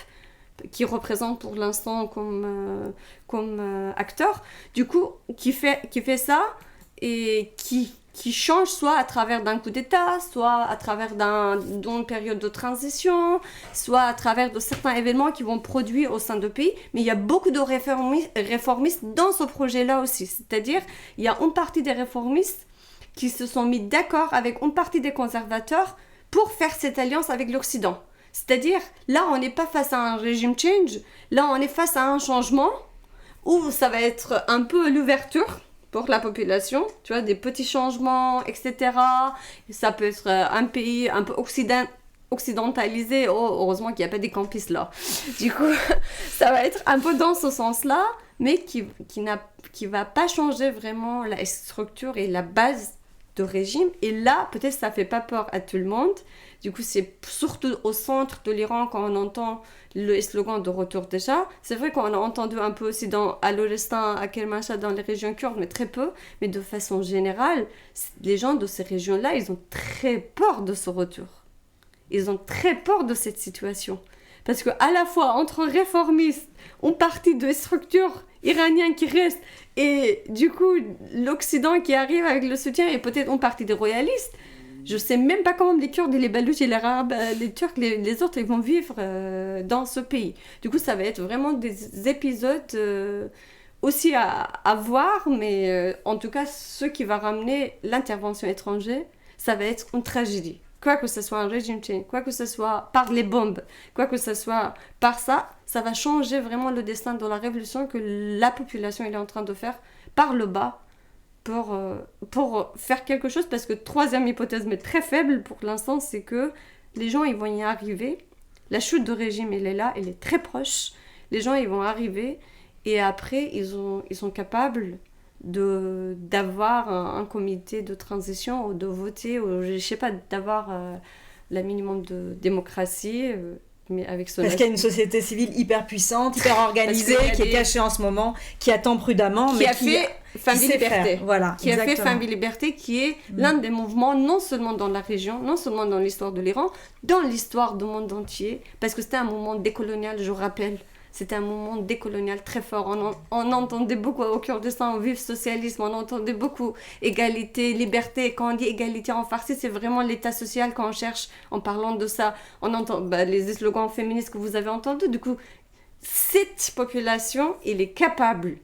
qui représente pour l'instant comme acteur, du coup, qui fait ça et qui change soit à travers d'un coup d'État, soit à travers d'une période de transition, soit à travers de certains événements qui vont produire au sein du pays. Mais il y a beaucoup de réformistes dans ce projet-là aussi. C'est-à-dire, il y a une partie des réformistes qui se sont mis d'accord avec une partie des conservateurs pour faire cette alliance avec l'Occident. C'est-à-dire, là, on n'est pas face à un régime change, là, on est face à un changement où ça va être un peu l'ouverture pour la population, tu vois, des petits changements, etc. Ça peut être un pays un peu occidentalisé. Oh, heureusement qu'il n'y a pas des campistes là. Du coup, ça va être un peu dans ce sens-là, mais qui va pas changer vraiment la structure et la base de régime. Et là, peut-être ça fait pas peur à tout le monde. Du coup, c'est surtout au centre de l'Iran quand on entend le slogan de retour déjà. C'est vrai qu'on a entendu un peu aussi à Lorestan, à Kermanshah, dans les régions kurdes, mais très peu. Mais de façon générale, les gens de ces régions-là, ils ont très peur de ce retour. Ils ont très peur de cette situation. Parce qu'à la fois, entre réformistes, une partie de structures iraniennes qui restent, et du coup, l'Occident qui arrive avec le soutien, et peut-être une partie des royalistes, je sais même pas comment les Kurdes et les Balouches et les Arabes, les Turcs, les autres, ils vont vivre dans ce pays. Du coup, ça va être vraiment des épisodes aussi à voir, mais en tout cas, ce qui va ramener l'intervention étrangère, ça va être une tragédie. Quoi que ce soit un régime change, quoi que ce soit par les bombes, quoi que ce soit par ça, ça va changer vraiment le destin de la révolution que la population est en train de faire par le bas pour faire quelque chose. Parce que troisième hypothèse, mais très faible pour l'instant, c'est que les gens ils vont y arriver. La chute de régime, elle est là, elle est très proche. Les gens ils vont arriver et après ils sont capables d'avoir un comité de transition ou de voter, ou je sais pas, d'avoir le minimum de démocratie, mais avec son... Parce qu'il y a une société civile hyper puissante, hyper organisée, qui est cachée en ce moment, qui attend prudemment, mais qui a fait Femmes et Liberté. Voilà, qui a fait Femmes et Liberté, qui est l'un des mouvements, non seulement dans la région, non seulement dans l'histoire de l'Iran, dans l'histoire du monde entier, parce que c'était un mouvement décolonial, je rappelle. C'était un mouvement décolonial très fort. On entendait beaucoup au Kurdistan, vive socialisme, on entendait beaucoup égalité, liberté. Quand on dit égalité en farsi, c'est vraiment l'état social qu'on cherche en parlant de ça. On entend les slogans féministes que vous avez entendus. Du coup, cette population, elle est capable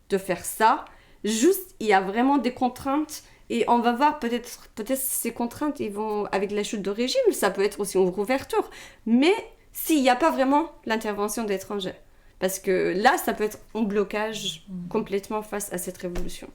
de faire ça. Juste, il y a vraiment des contraintes. Et on va voir, peut-être ces contraintes, ils vont, avec la chute de régime, ça peut être aussi une ouverture. Mais s'il n'y a pas vraiment l'intervention d'étrangers. Parce que là, ça peut être un blocage complètement face à cette révolution.